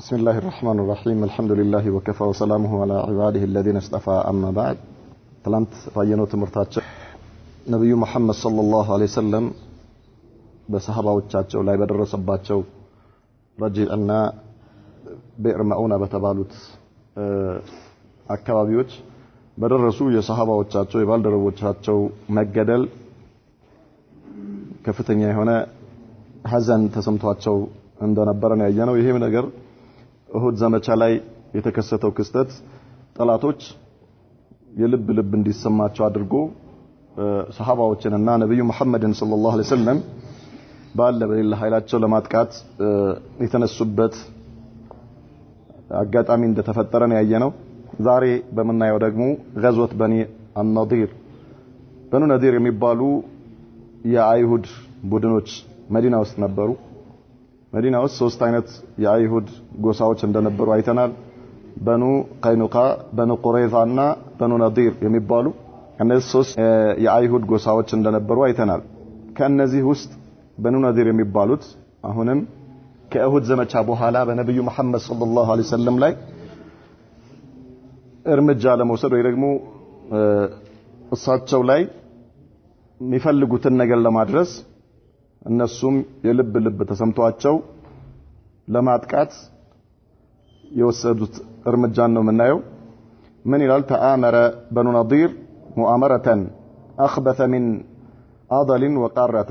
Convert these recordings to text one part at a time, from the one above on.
بسم الله الرحمن الرحيم الحمد لله وكفى وسلامه على عباده الذين اصطفى أما بعد تلانت راينو تمرتاچ ነብዩ መሐመድ ሰለላሁ ዐለይሂ ወሰለም በሰሃባዎቻቸው ላይ በደረሰባቸው ረጂዕና ብዕር መዑና በተባሉት አካባቢዎች በደረሱ የሰሃባዎቻቸው የባልደረቦቻቸው መገደል ከፍተኛ የሆነ ሐዘን ተሰምቷቸው እንደነበረ ነው ያየነው። ይሄ ነገር እሁድ ዘመቻ ላይ የተከሰተው ክስተት ጠላቶች የልብ እንዲሰማቸው አድርጎ ሰሃባዎችንና ነብዩ መሐመድን ሰለላሁ ዐለይሂ ወሰለም በሌላ ኃይላቸው ለማጥቃት የተነሱበት አጋጣሚ እንደተፈጠረ ነው ያየነው። ዛሬ በመናየው ደግሞ ገዝወት በኒ አልነዲር በኑ ነዲር የሚባሉ የአይሁድ ቡድኖች መዲና ውስጥ ነበሩ። መዲና ውስጥ ሶስት አይነት የአይሁድ ጎሳዎች እንደነበሩ አይተናል። በኑ ቀይኑቃ፣ በኑ ቁረይዛና በኑ ነዲር የሚባሉ እነዚህ ሶስት የአይሁድ ጎሳዎች እንደነበሩ አይተናል። ከነዚህ ውስጥ በኑ ነዲር የሚባሉት አሁንም ከእሁድ ዘመቻ በኋላ በነብዩ መሐመድ ሰለላሁ ዐለይሂ ወሰለም ላይ እርምጃ ለመውሰድ ወይ ደግሞ እሳቸው ላይ የሚፈልጉትን ነገር ለማድረስ እነሱም የልብ ተሰምቷቸው ለማጥቃት የወሰዱት እርምጃን ነው የምናየው። ምን ይላል? ተአመረ በኑ ነዲር ሙአመረተን አኽበተ ሚን አደልን ወቃረተ።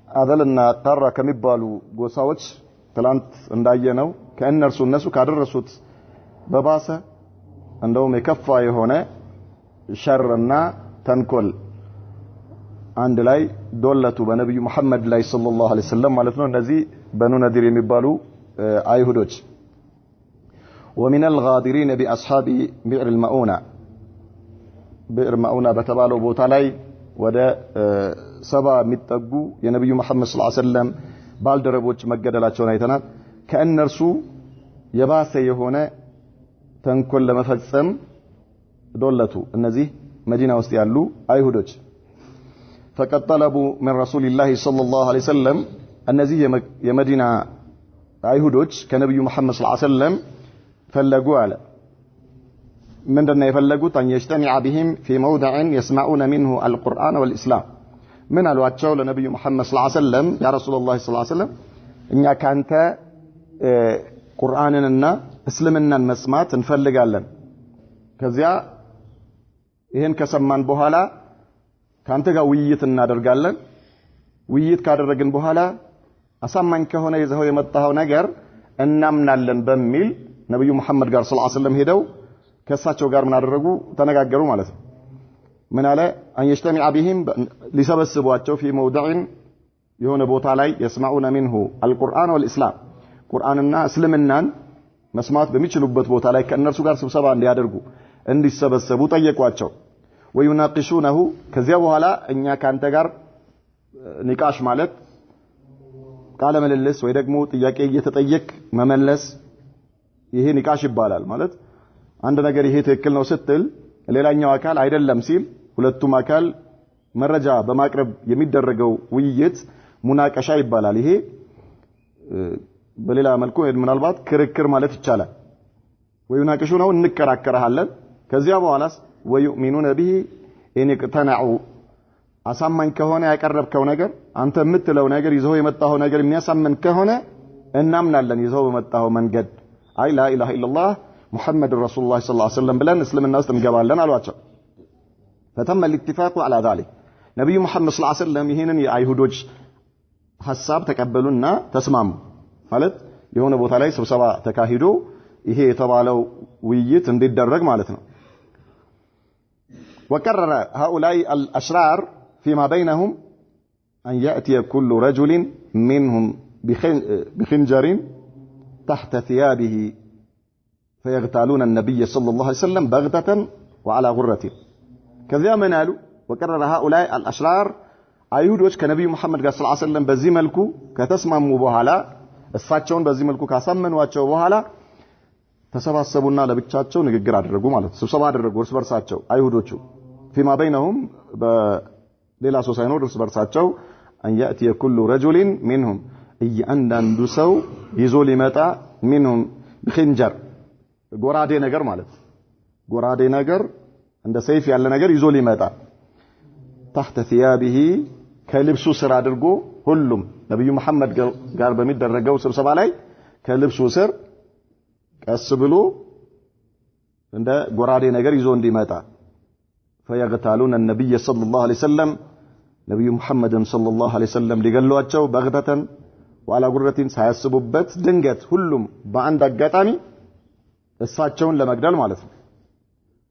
አደልና ቃራ ከሚባሉ ጎሳዎች ትላንት እንዳየነው እነሱ ካደረሱት በባሰ እንደውም የከፋ የሆነ ሸርና ተንኮል አንድ ላይ ዶለቱ በነብዩ መሐመድ ላይ ሰለላሁ ዐለይሂ ወሰለም ማለት ነው። እነዚህ በኑ ነዲር የሚባሉ አይሁዶች ومن الغادرين باصحاب بئر المؤونة بئر المؤونة በተባለው ቦታ ላይ ወደ 70 የሚጠጉ የነብዩ መሐመድ ሰለላሁ ዐለይሂ ወሰለም ባልደረቦች መገደላቸውን አይተናል። ከእነርሱ የባሰ የሆነ ተንኮል ለመፈጸም ዶለቱ እነዚህ መዲና ውስጥ ያሉ አይሁዶች فقد طلبوا من رسول الله صلى الله عليه وسلم እነዚህ የመዲና አይሁዶች ከነብዩ መሐመድ ሰለላሁ ዐለይሂ ወሰለም ፈለጉ አለ። ምንድነው የፈለጉት? አን يجتمع بهم في موضع يسمعون منه القرآن والإسلام ምን አሏቸው ለነብዩ መሐመድ ሰለላሁ ዐለይሂ ወሰለም ያ ረሱላህ ሰለላሁ ዐለይሂ ወሰለም እኛ ካንተ ቁርአንንና እስልምናን መስማት እንፈልጋለን። ከዚያ ይሄን ከሰማን በኋላ ካንተ ጋር ውይይት እናደርጋለን። ውይይት ካደረግን በኋላ አሳማኝ ከሆነ ይዘው የመጣው ነገር እናምናለን በሚል ነብዩ መሐመድ ጋር ሰለላሁ ዐለይሂ ወሰለም ሄደው ከሳቸው ጋር ምን አደረጉ? ተነጋገሩ ማለት ነው። ምን አለ? አን يجتمع بهم ሊሰበስቧቸው في موضع የሆነ ቦታ ላይ يسمعون منه القرآن والإسلام ቁርአንና እስልምናን መስማት በሚችሉበት ቦታ ላይ ከእነርሱ ጋር ስብሰባ እንዲያደርጉ እንዲሰበሰቡ ጠየቋቸው። ويناقشونه ከዚያ በኋላ እኛ ካንተ ጋር ኒቃሽ ማለት ቃለ ምልልስ ወይ ደግሞ ጥያቄ እየተጠየቅ መመለስ ይሄ ኒቃሽ ይባላል። ማለት አንድ ነገር ይሄ ትክክል ነው ስትል ሌላኛው አካል አይደለም ሲል ሁለቱም አካል መረጃ በማቅረብ የሚደረገው ውይይት ሙናቀሻ ይባላል። ይሄ በሌላ መልኩ ምናልባት ክርክር ማለት ይቻላል። ወይናቀሹነው እንከራከራለን። ከዚያ በኋላስ ወዩሚኑነ ቢሂ ኢን ይቅተናዑ አሳማኝ ከሆነ ያቀረብከው ነገር አንተ የምትለው ነገር ይዘው የመጣው ነገር የሚያሳምን ከሆነ እናምናለን ይዘው በመጣው መንገድ አይ ላ ኢላሃ ኢላላህ ሙሐመድ ረሱሉላህ ሰለላሁ ዐለይሂ ወሰለም ብለን እስልምና ውስጥ እንገባለን አሏቸው። فتم الاتفاق على ذلك ነብዩ መሐመድ ሰለላሁ ዐለይሂ ወሰለም ይሄንን የአይሁዶች ሐሳብ ተቀበሉና ተስማሙ። ማለት የሆነ ቦታ ላይ ስብሰባ ተካሂዶ ይሄ የተባለው ውይይት እንዲደረግ ማለት ነው። وقرر هؤلاء الأشرار فيما بينهم أن يأتي كل رجل منهم بخنجر تحت ثيابه فيغتالون النبي صلى الله عليه وسلم بغتة وعلى غرة كذا منالوا. وقرر هؤلاء الأشرار አይሁዶች ከነብዩ መሐመድ ጋር ሰለላሁ ዐለይሂ ወሰለም በዚህ መልኩ ከተስማሙ በኋላ እሳቸውን በዚህ መልኩ ካሳመኗቸው በኋላ ተሰባሰቡና ለብቻቸው ንግግር አደረጉ ማለት ስብሰባ አደረጉ እርስ በርሳቸው አይሁዶቹ فيما بينهم በሌላ ሰው ሳይኖር እርስ በርሳቸው أن يأتي كل رجل منهم እያንዳንዱ ሰው ይዞ ሊመጣ منهم بخنجر ጎራዴ ነገር ማለት ጎራዴ ነገር እንደ ሰይፍ ያለ ነገር ይዞ ሊመጣ تحت ثيابه ከልብሱ ስር አድርጎ ሁሉም ነብዩ መሐመድ ጋር በሚደረገው ስብሰባ ላይ ከልብሱ ስር ቀስ ብሎ እንደ ጎራዴ ነገር ይዞ እንዲመጣ فيغتالون النبي صلى الله عليه وسلم ነብዩ መሐመድን صلى الله عليه وسلم ሊገሏቸው በግተተን وعلى ጉረቲን ሳያስቡበት ድንገት ሁሉም በአንድ አጋጣሚ እሳቸውን ለመግደል ማለት ነው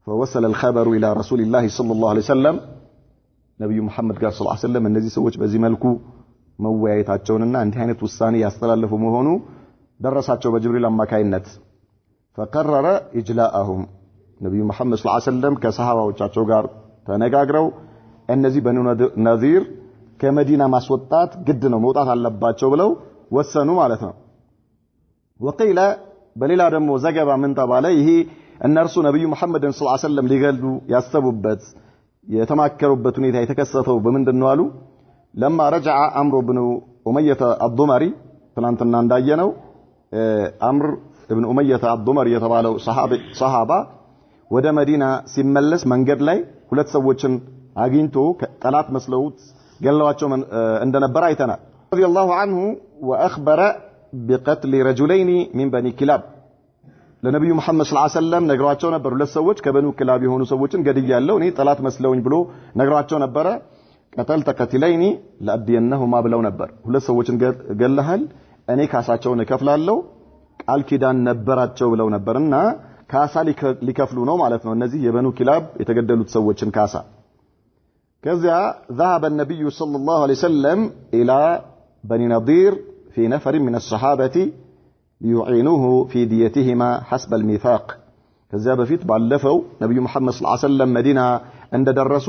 فوصل الخبر الى رسول الله صلى الله عليه وسلم ነብዩ መሐመድ ጋር ሰለላሁ ዐለይሂ ወሰለም እነዚህ ሰዎች በዚህ መልኩ መወያየታቸውንና እንዲህ አይነት ውሳኔ ያስተላለፉ መሆኑ ደረሳቸው በጅብሪል አማካይነት فقرر اجلاءهم ነብዩ መሐመድ ሰለላሁ ዐለይሂ ወሰለም ከሰሃባዎቻቸው ጋር ተነጋግረው እነዚህ በኑ ነዚር ከመዲና ማስወጣት ግድ ነው መውጣት አለባቸው ብለው ወሰኑ ማለት ነው وقيل በሌላ ደግሞ ዘገባ ምን ተባለ ይሄ እነርሱ ነብዩ መሐመድን ሰለላሁ ዐለይሂ ወሰለም ሊገሉ ያሰቡበት የተማከሩበት ሁኔታ የተከሰተው በምንድነው አሉ لما رجع عمرو بن أمية الضمري ትናንትና እንዳየነው አምር ኢብኑ ኡመይያ አልضمري የተባለው ሰሃባ ወደ መዲና ሲመለስ መንገድ ላይ ሁለት ሰዎችን አግኝቶ ጠላት መስለውት ገለዋቸው እንደነበር አይተናል رضي الله عنه واخبر بقتل رجلين من بني كلاب ለነብዩ መሐመድ ሰለላሁ ዐለይሂ ወሰለም ነግሯቸው ነበር ሁለት ሰዎች ከበኑ ክላብ የሆኑ ሰዎችን ገድያለሁ እኔ ጠላት መስለውኝ ብሎ ነግሯቸው ነበር ቀተልተ ቀትለይኒ ለአድየነሁማ ብለው ነበር ሁለት ሰዎችን ገለሃል እኔ ካሳቸውን እከፍላለሁ ቃል ኪዳን ነበራቸው ብለው ነበርና ካሳ ሊከፍሉ ነው ማለት ነው እነዚህ የበኑ ክላብ የተገደሉት ሰዎችን ካሳ ከዚያ ذهب النبي صلى الله عليه وسلم الى بني نضير في نفر من الصحابه ليعينوه في ديتهما حسب الميثاق ከዚያ በፊት ባለፈው ነብዩ መሐመድ ሰለላሁ ዐለይሂ ወሰለም መዲና እንደደረሱ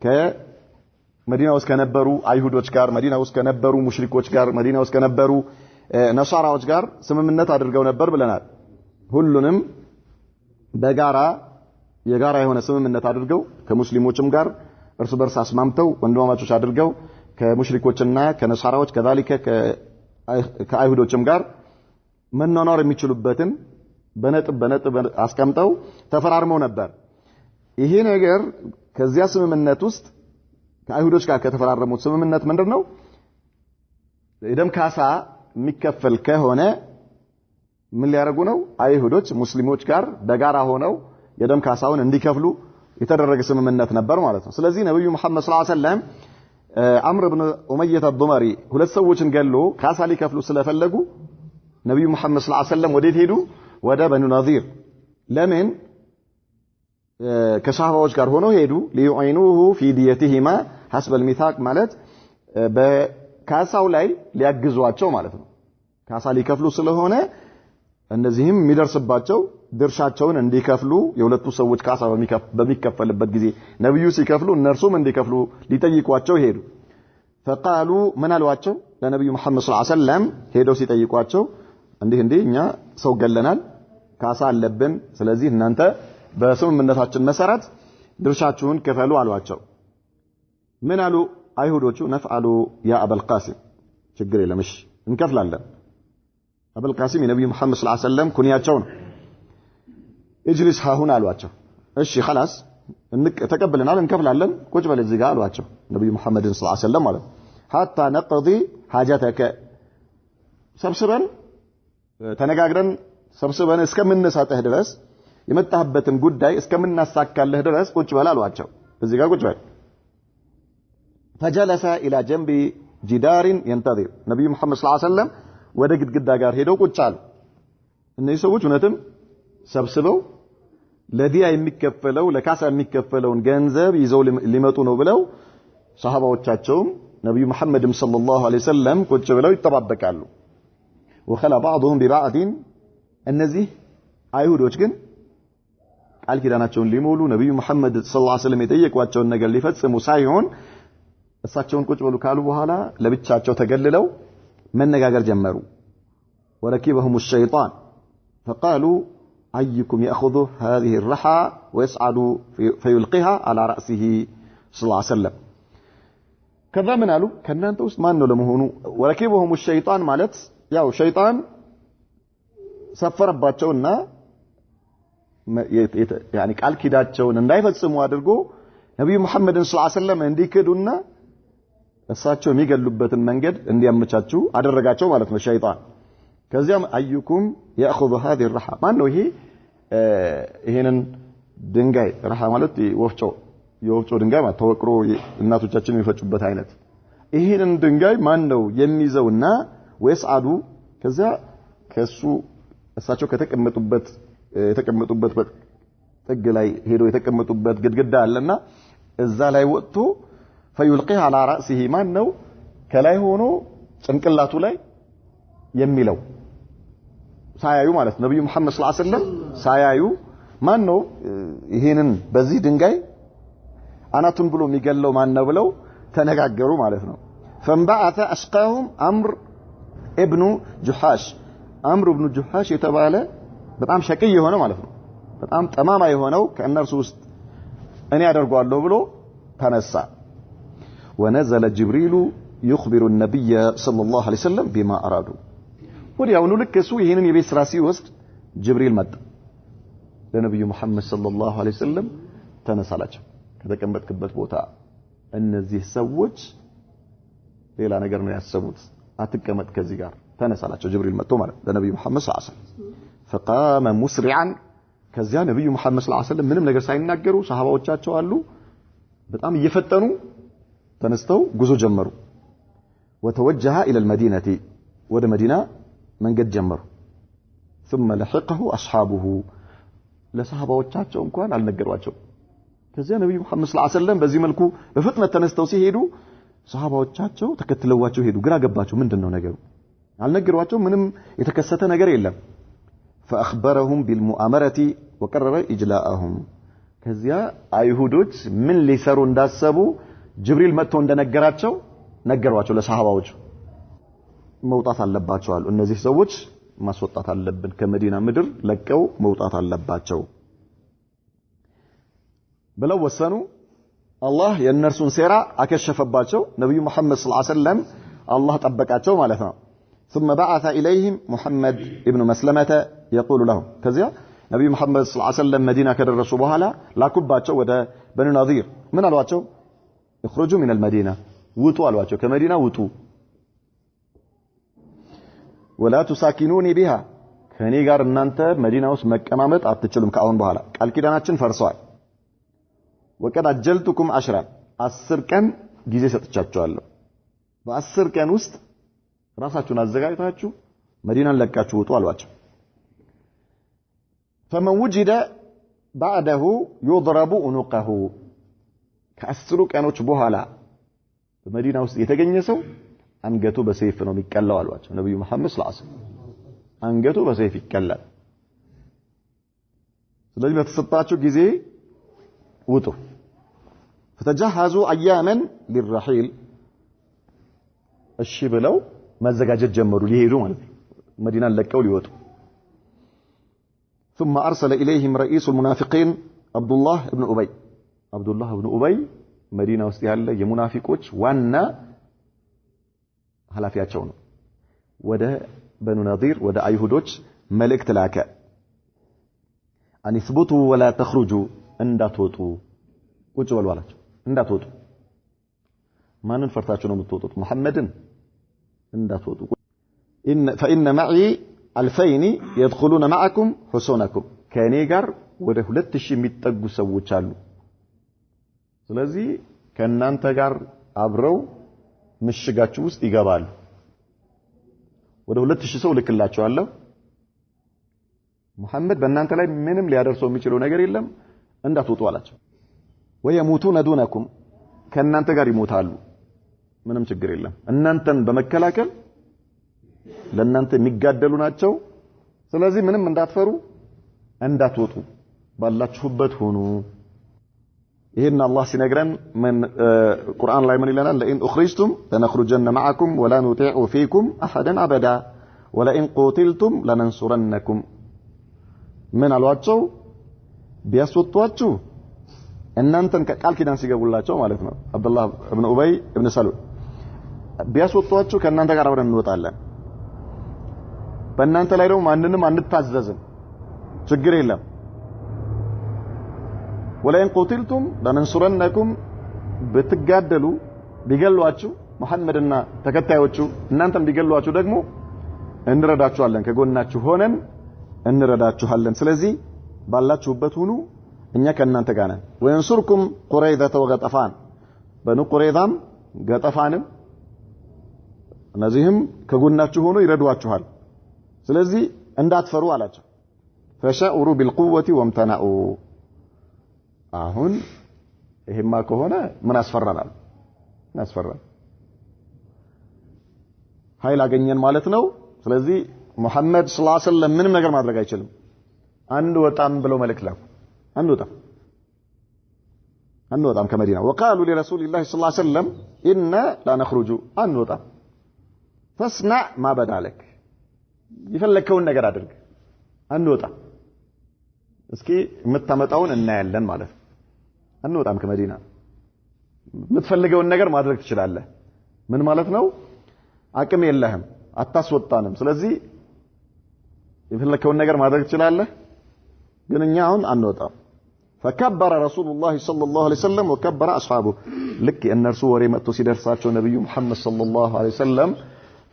ከመዲና ውስጥ ከነበሩ አይሁዶች ጋር መዲና ውስጥ ከነበሩ ሙሽሪኮች ጋር መዲና ውስጥ ከነበሩ ነሳራዎች ጋር ስምምነት አድርገው ነበር ብለናል ሁሉንም በጋራ የጋራ የሆነ ስምምነት አድርገው ከሙስሊሞችም ጋር እርስ በርስ አስማምተው ወንድማማቾች አድርገው ከሙሽሪኮችና ከነሳራዎች ከذلك ከአይሁዶችም ጋር መናናር የሚችሉበትን በነጥብ አስቀምጠው ተፈራርመው ነበር ይሄ ነገር ከዚያ ስምምነት ውስጥ ከአይሁዶች ጋር ከተፈራረሙት ስምምነት ምንድነው የደም ካሳ የሚከፈል ከሆነ ምን ሊያረጉ ነው አይሁዶች ሙስሊሞች ጋር በጋራ ሆነው የደም ካሳውን እንዲከፍሉ የተደረገ ስምምነት ነበር ማለት ነው ስለዚህ ነብዩ መሐመድ ሰለላሁ ዐለይሂ ወሰለም አምር ኢብኑ ኡመይያ አልضمري ሁለት ሰዎችን ገሎ ካሳ ሊከፍሉ ስለፈለጉ ነብዩ መሐመድ ሰለላሁ ዐለይሂ ወሰለም ወዴት ሄዱ ወደ በኑ ነዚር ለምን ከሰሃባዎች ጋር ሆነው ሄዱ ሊዩዒኑሁ ፊ ዲየቲሂማ حسب الميثاق ማለት በካሳው ላይ ሊያግዟቸው ማለት ነው ካሳ ሊከፍሉ ስለሆነ እነዚህም የሚደርስባቸው ድርሻቸውን እንዲከፍሉ የሁለቱ ሰዎች ካሳ በሚከፈልበት ጊዜ ነብዩ ሲከፍሉ እነርሱም እንዲከፍሉ ሊጠይቋቸው ሄዱ فقالوا من አሏቸው ለነብዩ መሐመድ ሰለላሁ ዐለይሂ ወሰለም ሄደው ሲጠይቋቸው እንዲህ እኛ ሰው ገለናል ካሳ አለብን ስለዚህ እናንተ በስምምነታችን መሰረት ድርሻችሁን ክፈሉ አሏቸው ምን አሉ አይሁዶቹ ነፍዓሉ ያ አበል ቃሲም ችግር የለም እሺ እንከፍላለን አበል ቃሲም የነብዩ መሐመድ ሰለላሁ ዐለይሂ ወሰለም ኩንያቸው ነው اجلس ها هنا አሏቸው እሺ خلاص ተቀበለናል እንከፍላለን ቁጭ በል እዚህ ጋር አሏቸው ነብዩ መሐመድ ሰለላሁ ዐለይሂ ወሰለም ማለት حتى نقضي حاجتك ሰብስበን ተነጋግረን ሰብስበን እስከምንሳተህ ድረስ የመጣህበትን ጉዳይ እስከምናሳካለህ ድረስ ቁጭ በል አሏቸው እዚህ ጋር ቁጭ በል فجلس الى جنب جدار ينتظر ነብዩ መሐመድ ሰለላሁ ዐለይሂ ወሰለም ወደ ግድግዳ ጋር ሄደው ቁጭ አሉ እነዚህ ሰዎች እውነትም ሰብስበው ለዲያ የሚከፈለው ለካሳ የሚከፈለውን ገንዘብ ይዘው ሊመጡ ነው ብለው ሰሃባዎቻቸውም ነብዩ መሐመድም ሰለላሁ ዐለይሂ ወሰለም ቁጭ ብለው ይተባበቃሉ وخلا بعضهم ببعض እነዚህ አይሁዶች ግን ቃል ኪዳናቸውን ሊሞሉ ነብዩ መሐመድ ሰለላሁ ዐለይሂ ወሰለም የጠየቋቸውን ነገር ሊፈጽሙ ሳይሆን እሳቸውን ቁጭ ብለው ካሉ በኋላ ለብቻቸው ተገልለው መነጋገር ጀመሩ وركبهم الشيطان فقالوا أيكم يأخذ هذه الرحى ويصعد فيلقيها على رأسه صلى الله عليه وسلم كذا من قالوا كنا أنت وست ما إنه لمهونو وركبهم الشيطان مالت ياو شيطان ሰፈረባቸውና يعني ቃል ኪዳቸውን እንዳይፈጽሙ አድርጎ ነብዩ መሐመድን ሰለላሁ ዐለይሂ ወሰለም እንዲክዱና እሳቸው የሚገሉበትን መንገድ እንዲያመቻቹ አደረጋቸው ማለት ነው ሸይጣን ከዚያም አዩኩም ያأخذ هذه الرحى ማን ነው ይሄንን ድንጋይ ረሃ ማለት የወፍጮ ድንጋይ ማለት ተወቅሮ እናቶቻችን የሚፈጩበት አይነት ይሄንን ድንጋይ ማን ነው የሚይዘውና ወይስዓዱ ከዛ ከሱ እሳቸው የተቀመጡበት ጥግ ላይ ሄዶ የተቀመጡበት ግድግዳ አለና እዛ ላይ ወጥቶ فيلقيه على رأسه ማን ነው ከላይ ሆኖ ጭንቅላቱ ላይ የሚለው ሳያዩ ማለት ነብዩ መሐመድ ሰለላሁ ዐለይሂ ወሰለም ሳያዩ ማን ነው ይሄንን በዚህ ድንጋይ አናቱን ብሎ የሚገለው ማን ነው ብለው ተነጋገሩ ማለት ነው فانبعث أشقاهم عمرو ابن جحاش عمرو ابن جحاش የተባለ በጣም ሸቂይ የሆነ ማለት ነው በጣም ጠማማ የሆነው ከእነርሱ ውስጥ እኔ አደርጋለሁ ብሎ ተነሳ ونزل جبريل يخبر النبي صلى الله عليه وسلم بما أرادوا ወዲያውኑ ልክ እሱ ይሄንን የቤት ስራ ሲወስድ ጅብሪል መጣ ለነብዩ መሐመድ ሰለላሁ ዐለይሂ ወሰለም ተነሳላቸው ከተቀመጥክበት ቦታ እነዚህ ሰዎች ሌላ ነገር ነው ያሰቡት አትቀመጥ ከዚህ ጋር ተነሳላቸው ጅብሪል መጥቶ ማለት ለነብዩ መሐመድ ሰለላሁ ዐለይሂ ወሰለም فقام مسرعا ከዚያ ነብዩ መሐመድ ሰለላሁ ዐለይሂ ወሰለም ምንም ነገር ሳይናገሩ ሰሃባዎቻቸው አሉ በጣም እየፈጠኑ ተነስተው ጉዞ ጀመሩ وتوجه الى المدينه ወደ መዲና መንገድ ጀመሩ ثم لحقه اصحابه ለሰሃባዎቻቸው እንኳን አልነገሯቸው ከዚያ ነብዩ መሐመድ ሰለላሁ ዐለይሂ ወሰለም በዚህ መልኩ በፍጥነት ተነስተው ሲሄዱ ሰሃባዎቻቸው ተከትለዋቸው ሄዱ ግራ ገባቸው ምንድነው ነገሩ አልነገሯቸው ምንም የተከሰተ ነገር የለም فاخبرهم بالمؤامره وقرر اجلاءهم ከዚያ አይሁዶች ምን ሊሰሩ እንዳሰቡ ጅብሪል መጥቶ እንደነገራቸው ነገሯቸው ለሰሃባዎች መውጣት አለባቸው አሉ እነዚህ ሰዎች ማስወጣት አለብን ከመዲና ምድር ለቀው መውጣት አለባቸው ብለው ወሰኑ አላህ የእነርሱን ሴራ አከሸፈባቸው ነብዩ መሐመድ ሰለላሁ ዐለይሂ ወሰለም አላህ ጠበቃቸው ማለት ነው ثم بعث اليهم محمد ابن مسلمة يقول لهم ከዚያ ነብዩ መሐመድ ሰለላሁ ዐለይሂ ወሰለም መዲና ከደረሱ በኋላ ላኩባቸው ወደ በኑ ነዚር ምን አሏቸው اخرجوا من المدينة ውጡ አሏቸው ከመዲና ውጡ ولا تساكنوني بها ከኔ ጋር እናንተ መዲና ውስጥ መቀማመጥ አትችሉም ከአሁን በኋላ ቃል ኪዳናችን ፈርሷል وقد اجلتكم 10 ቀን ጊዜ ሰጥቻችኋለሁ በ10 ቀን ውስጥ ራሳችሁን አዘጋጅታችሁ መዲናን ለቃችሁ ውጡ አሏቸው فمن وجد بعده يضرب عنقه ከ10 ቀኖች በኋላ በመዲና ውስጥ የተገኘ ሰው አንገቱ በሰይፍ ነው የሚቀላው አሏቸው ነብዩ መሐመድ ሰለላሁ ዐለይሂ ወሰለም አንገቱ በሰይፍ ይቀላል ስለዚህ በተሰጣቸው ጊዜ ውጡ فتجهزوا اياما للرحيل እሺ ብለው መዘጋጀት ጀመሩ ሊሄዱ ማለት ነው መዲናን ለቀው ሊወጡ ثم ارسل اليهم رئيس المنافقين عبد الله بن ابي መዲና ውስጥ ያለ የሙናፊቆች ዋና ሐላፊያቸው ነው ወደ በኑ ነዚር ወደ አይሁዶች መልእክት ላከ አንስቡቱ ወላ ተخرጁ እንዳትወጡ ቁጭ በሉ አላቸው እንዳትወጡ ማንን ፈርታችሁ ነው የምትወጡት መሐመድን እንዳትወጡ فإن معي 2000 يدخلون معكم حصونكم ከኔ ጋር ወደ 2000 የሚጠጉ ሰዎች አሉ ስለዚህ ከናንተ ጋር አብረው ምሽጋችሁ ውስጥ ይገባሉ ወደ 2000 ሰው ልክላችኋለሁ መሐመድ በእናንተ ላይ ምንም ሊያደርሰው የሚችለው ነገር የለም እንዳትወጡ አላቸው ወየሙቱነ ዱነኩም ከናንተ ጋር ይሞታሉ ምንም ችግር የለም እናንተን በመከላከል ለናንተ የሚጋደሉ ናቸው ስለዚህ ምንም እንዳትፈሩ እንዳትወጡ ባላችሁበት ሆኑ ይሄን አላህ ሲነግረን ምን ቁርአን ላይ ምን ይለናል ለኢን اخرجتم لنخرجن معكم ولا نطيع فيكم احدا ابدا ولئن قتلتم لننصرنكم ምን አሏቸው ቢያስወጧችሁ እናንተን ቃል ኪዳን ሲገቡላቸው ማለት ነው አብዱላህ ኢብኑ ኡበይ ኢብኑ ሰሉል ቢያስወጧችሁ ከእናንተ ጋር አብረን እንወጣለን በእናንተ ላይ ደግሞ ማንንም አንታዘዝም ችግር የለም ወላን ቁትልቱም ለነንሱረነኩም በትጋደሉ ቢገሏችሁ መሐመድና ተከታዮቹ እናንተም ቢገሏችሁ ደግሞ እንረዳችኋለን ከጎናችሁ ሆነን እንረዳችኋለን ስለዚህ ባላችሁበት ሁኑ እኛ ከእናንተ ጋር ነን ወይንሱርኩም ቁረይዛ ወገጠፋን በኑ ቁረይዛም ገጠፋንም እነዚህም ከጎናችሁ ሆኖ ይረዷችኋል ስለዚህ እንዳትፈሩ አላቸው ፈሻኡሩ ቢልቁወቲ ወምተናኡ አሁን ይሄማ ከሆነ ምን አስፈራናል ያስፈራል ኃይል አገኘን ማለት ነው ስለዚህ መሐመድ ሰለላሁ ዐለይሂ ወሰለም ምንም ነገር ማድረግ አይችልም አንድ ወጣም ብለው መልእክት ላኩ አንወጣም ከመዲና وقالوا لرسول الله صلى الله عليه وسلم إنا لا نخرج አንወጣም فاصنع ما بدا لك ይፈልከውን ነገር አድርግ አንወጣም እስኪ የምታመጣውን እናያለን ማለት አንወጣም ከመዲና የምትፈልገውን ነገር ማድረግ ትችላለህ ምን ማለት ነው አቅም የለህም አታስወጣንም ስለዚህ የፈለከውን ነገር ማድረግ ትችላለህ ግን እኛ አሁን አንወጣም فكبر رسول الله صلى الله عليه وسلم وكبر اصحابه لك እነርሱ ወሬ መጥቶ ሲደርሳቸው ነብዩ መሐመድ ሰለላሁ ዐለይሂ ወሰለም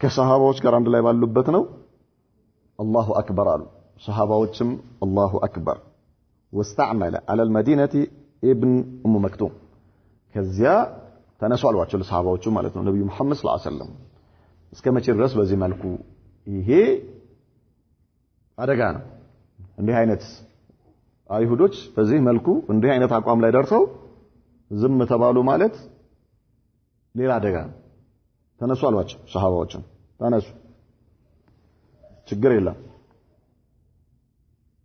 ከሰሃባዎች ጋር አንድ ላይ ባሉበት ነው الله اكبر አሉ ሰሃባዎችም الله اكبر واستعمل على المدينه ابن ام مكتوم ከዚያ ተነሱ አሏቸው ለሰሃባዎቹ ማለት ነው ነብዩ መሐመድ ሰለላሁ ዐለይሂ ወሰለም እስከመቼ ድረስ በዚህ መልኩ ይሄ አደጋ ነው እንዲህ አይነት አይሁዶች በዚህ መልኩ እንዲህ አይነት አቋም ላይ ደርሰው ዝም ተባሉ ማለት ሌላ አደጋ ነው ተነሱ አሏቸው ሰሃባዎቹ ተነሱ ችግር የለም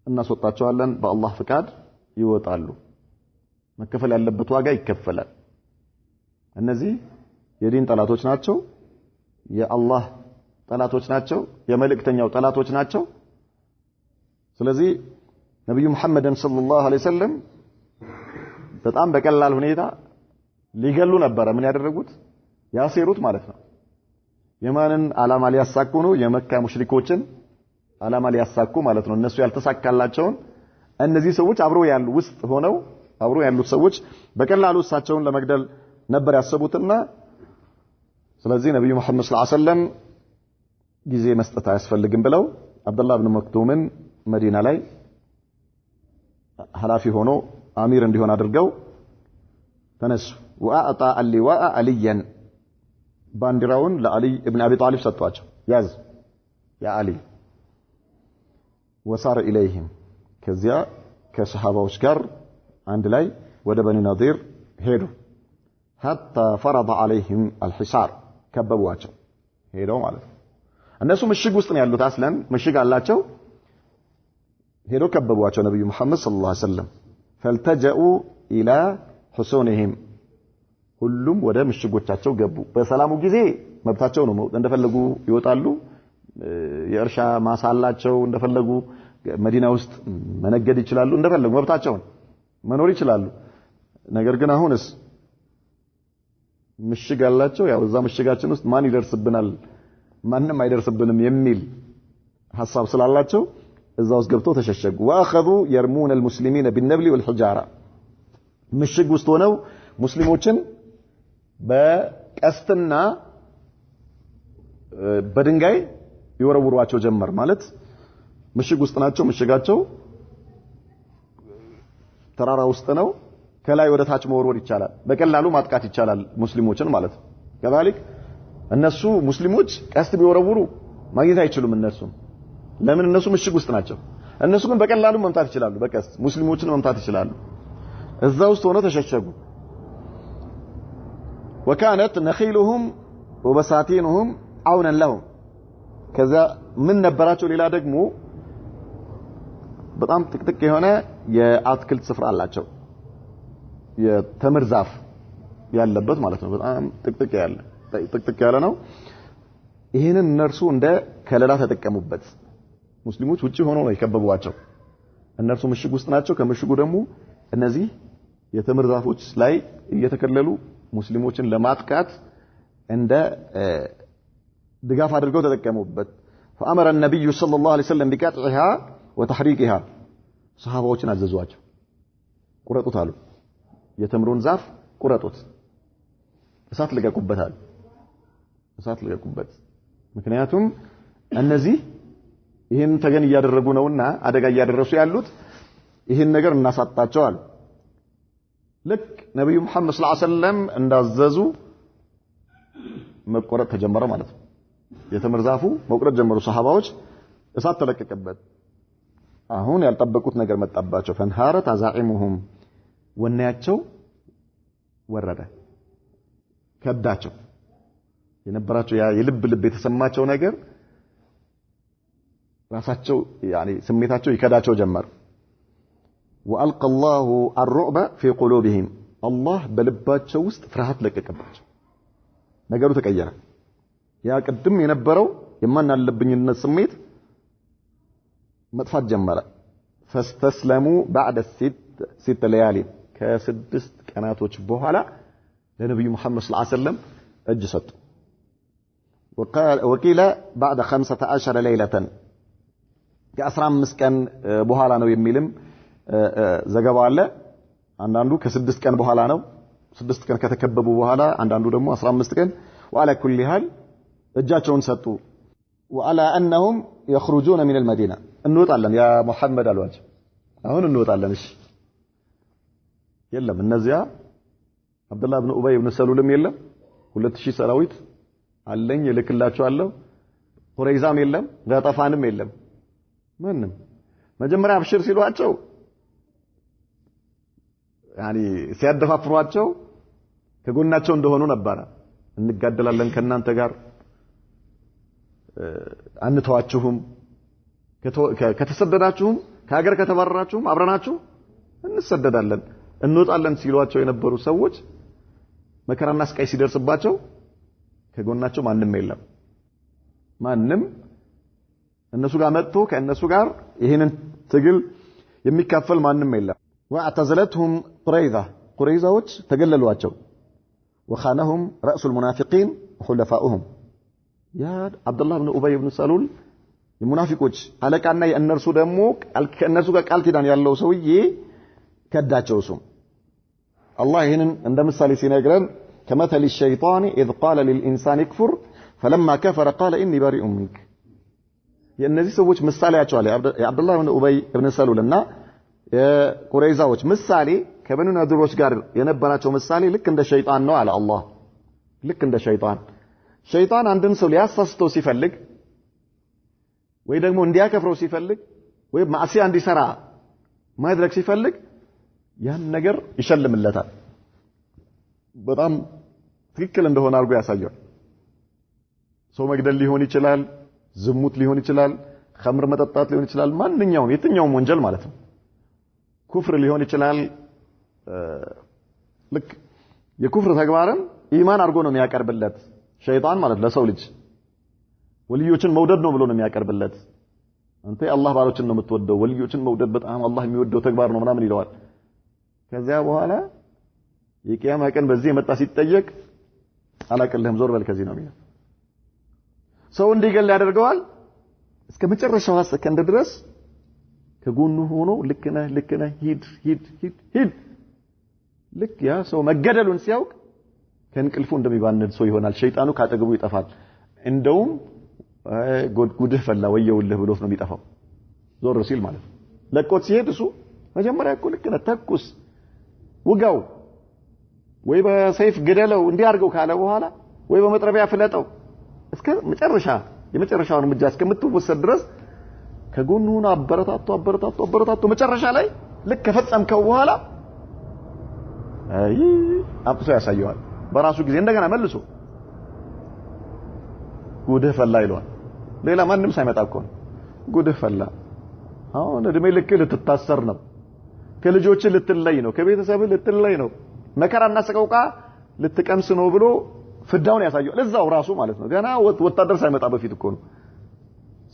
እናስወጣቸዋለን በአላህ ፍቃድ ይወጣሉ መከፈል ያለበት ዋጋ ይከፈላል እነዚህ የዲን ጠላቶች ናቸው የአላህ ጠላቶች ናቸው የመልእክተኛው ጠላቶች ናቸው ስለዚህ ነብዩ መሐመድን ሰለላሁ ዐለይሂ ወሰለም በጣም በቀላል ሁኔታ ሊገሉ ነበር ምን ያደረጉት ያሴሩት ማለት ነው የማንን አላማ ሊያሳኩ ነው የመካ ሙሽሪኮችን አላማ ሊያሳኩ ማለት ነው እነሱ ያልተሳካላቸውን እነዚህ ሰዎች አብረው ያሉ ውስጥ ሆነው አብረው ያሉት ሰዎች በቀላሉ እሳቸውን ለመግደል ነበር ያሰቡትና ስለዚህ ነብዩ መሐመድ ሰለላሁ ዐለይሂ ወሰለም ጊዜ መስጠት አያስፈልግም ብለው አብዱላህ ኢብኑ መክቱምን መዲና ላይ ሐላፊ ሆኖ አሚር እንዲሆን አድርገው ተነሱ ወአጣ አልሊዋአ አልያን ባንዲራውን ለአሊ ኢብኑ አቢ ጣሊብ ሰጥቷቸው ያዝ ያ አሊ ወሳረ ኢለይሂም ከዚያ ከሰሃባዎች ጋር አንድ ላይ ወደ በኒ ነዲር ሄዱ حتى فرض عليهم الحصار ከበቧቸው ሄደው ማለት ነው እነሱ ምሽግ ውስጥ ነው ያሉት አስለን ምሽግ አላቸው ሄደው ከበቧቸው ነብዩ መሐመድ ሰለላሁ ዐለይሂ ወሰለም فالتجأوا الى حصونهم ሁሉም ወደ ምሽጎቻቸው ገቡ በሰላሙ ጊዜ መብታቸው ነው እንደፈለጉ ይወጣሉ የእርሻ ማሳላቸው እንደፈለጉ መዲና ውስጥ መነገድ ይችላሉ እንደፈለጉ መብታቸው መኖር ይችላሉ ነገር ግን አሁንስ ምሽግ አላቸው ያው እዛ ምሽጋችን ውስጥ ማን ይደርስብናል ማንንም አይደርስብንም የሚል ሐሳብ ስላላቸው እዛ ውስጥ ገብተው ተሸሸጉ واخذوا يرمون المسلمين بالنبل والحجاره ምሽግ ውስጥ ሆነው ሙስሊሞችን በቀስትና በድንጋይ ይወረውሯቸው ጀመር ማለት ምሽግ ውስጥ ናቸው ምሽጋቸው ተራራ ውስጥ ነው ከላይ ወደ ታች መወርወር ይቻላል በቀላሉ ማጥቃት ይቻላል ሙስሊሞችን ማለት ነው ከዛልክ እነሱ ሙስሊሞች ቀስት ቢወረውሩ ማግኘት አይችሉም እነሱ ለምን እነሱ ምሽግ ውስጥ ናቸው እነሱ ግን በቀላሉ መምታት ይችላሉ በቀስት ሙስሊሞችን መምታት ይችላሉ እዛ ውስጥ ሆነው ተሸሸጉ وكانت نخيلهم وبساتينهم عونا لهم ከዛ ምን ነበራቸው ሌላ ደግሞ በጣም ጥቅጥቅ የሆነ የአትክልት ስፍራ አላቸው የተምር ዛፍ ያለበት ማለት ነው በጣም ጥቅጥቅ ያለ ነው ይሄንን እነርሱ እንደ ከለላ ተጠቀሙበት ሙስሊሞች ውጪ ሆነው ነው የከበቧቸው እነርሱ ምሽግ ውስጥ ናቸው ከምሽጉ ደግሞ እነዚህ የተምር ዛፎች ላይ እየተከለሉ ሙስሊሞችን ለማጥቃት እንደ ድጋፍ አድርገው ተጠቀሙበት فأمر النبي صلى الله عليه وسلم بقطعها وتحريقها صحابዎችን አዘዟቸው ቁረጡት አሉ የተምሩን ዛፍ ቁረጡት እሳት ልቀቁበታል እሳት ልቀቁበት ምክንያቱም እነዚህ ይሄን ተገን ያደረጉ ነውና አደጋ ያደረሱ ያሉት ይሄን ነገር እናሳጣቸው አሉ ልክ ነብዩ መሐመድ ሰለላሁ ዐለይሂ ወሰለም እንዳዘዙ መቆረጥ ተጀመረ ማለት ነው የተምር ዛፉ መቆረጥ ጀመሩ ሰሃባዎች እሳት ተለቀቀበት አሁን ያልጠበቁት ነገር መጣባቸው ፈንሃረት አዛኢሙሁም ወናያቸው ወረደ ከዳቸው የነበራቸው ያ የልብ የተሰማቸው ነገር ራሳቸው يعني ስሜታቸው ይከዳቸው ጀመር وألقى الله الرعب في قلوبهم الله በልባቸው ውስጥ ፍርሃት ለቀቀባቸው ነገሩ ተቀየረ ያ ቀድም የነበረው የማናለብኝነት ስሜት መጥፋት ጀመረ فاستسلموا بعد ست ليالي ከስድስት ቀናቶች በኋላ ለነብዩ መሐመድ ሰለላሁ ዐለይሂ ወሰለም እጅ ሰጡ وقيل بعد 15 ليلة ከ15 ቀን በኋላ ነው የሚልም ዘገባ አለ አንዳንዱ ከ6 ቀን በኋላ ነው 6 ቀን ከተከበቡ በኋላ አንዳንዱ ደግሞ 15 ቀን وعلى كل حال እጃቸውን ሰጡ وعلى انهم يخرجون من المدينه እንወጣለን ያ መሐመድ አሏቸው አሁን እንወጣለን እሺ የለም እነዚያ አብዱላህ ኢብኑ ኡበይ ኢብኑ ሰሉልም የለም 2000 ሰራዊት አለኝ እልክላችኋለሁ ቁረይዛም የለም ጋጣፋንም የለም ምንም መጀመሪያ አብሽር ሲሏቸው ያኒ ሲያደፋፍሯቸው ከጎናቸው እንደሆኑ ነበር እንጋደላለን ከናንተ ጋር አንተዋችሁም ከተሰደዳችሁም ከሀገር ከተባረራችሁም አብረናችሁ እንሰደዳለን እንወጣለን ሲሏቸው የነበሩ ሰዎች መከራና ስቃይ ሲደርስባቸው ከጎናቸው ማንም የለም ማንም እነሱ ጋር መጥቶ ከእነሱ ጋር ይሄንን ትግል የሚካፈል ማንም የለም واعتزلتهم قريظة تجللواቸው وخانهم رأس المنافقين وحلفاؤهم يا عبد الله بن ابي بن سلول المنافقዎች አለቃና የእነርሱ ደግሞ ከእነሱ ጋር ቃል ኪዳን ያለው ሰውዬ ከዳቸው እሱም አላህ ይሄንን እንደ ምሳሌ ሲነግረን كمثل الشيطان إذ قال للإنسان اكفر فلما كفر قال إني بريء منك የእነዚህ ሰዎች ምሳሌያቸው አለ የአብዱላህ ኢብኑ ኡበይ ኢብኑ ሰሉልና የቁረይዛዎች ምሳሌ ከበኑ ነድሮች ጋር የነበራቸው ምሳሌ ልክ እንደ ሸይጣን ነው አለ አላህ ልክ እንደ ሸይጣን አንድን ሰው ሊያሳስተው ሲፈልግ ወይ ደግሞ እንዲያከፍረው ሲፈልግ ወይ ማዕሲያ እንዲሰራ ማድረግ ሲፈልግ ያን ነገር ይሸልምለታል በጣም ትክክል እንደሆነ አድርጎ ያሳያል ሰው መግደል ሊሆን ይችላል ዝሙት ሊሆን ይችላል ኸምር መጠጣት ሊሆን ይችላል ማንኛውም የትኛውም ወንጀል ማለት ነው ኩፍር ሊሆን ይችላል ልክ የኩፍር ተግባርን ኢማን አድርጎ ነው የሚያቀርብለት ሸይጣን ማለት ለሰው ልጅ ወልዮችን መውደድ ነው ብሎ ነው የሚያቀርብለት አንተ አላህ ባሮችን ነው የምትወደው ወልዮችን መውደድ በጣም አላህ የሚወደው ተግባር ነው ምናምን ይለዋል ከዚያ በኋላ የቂያማ ቀን በዚህ የመጣ ሲጠየቅ አላቀልህም ዞር በል ከዚህ ነው የሚለው ሰው እንዲገል ያደርገዋል እስከ መጨረሻው ሰከንድ ድረስ ከጎኑ ሆኖ ልክ ነህ ሂድ ልክ ያ ሰው መገደሉን ሲያውቅ ከእንቅልፉ እንደሚባንድ ሰው ይሆናል ሸይጣኑ ካጠገቡ ይጠፋል እንደውም ጉድህ ፈላ ወየውልህ ብሎት ነው የሚጠፋው ዞር ሲል ማለት ለቆት ሲሄድ እሱ መጀመሪያ እኮ ልክ ነህ ተኩስ ውጋው ወይ በሰይፍ ገደለው እንዲያርገው ካለ በኋላ ወይ በመጥረቢያ ፍለጠው እስከ የመጨረሻው እርምጃ እስከምትወሰድ ድረስ ከጎኑ ሆኖ አበረታቶ መጨረሻ ላይ ልክ ከፈጸምከው በኋላ አጥቶ ያሳየዋል በራሱ ጊዜ እንደገና መልሶ ጉድህ ፈላ ይለዋል ሌላ ማንም ሳይመጣ እኮ ነው ጉድህ ፈላ አሁን እድሜ ልክ ልትታሰር ነው ከልጆች ልትለይ ነው ከቤተሰብ ልትለይ ነው መከራና ሰቆቃ ልትቀምስ ነው ብሎ ፍዳውን ያሳየዋል እዛው ራሱ ማለት ነው ገና ወታደር ሳይመጣ በፊት እኮ ነው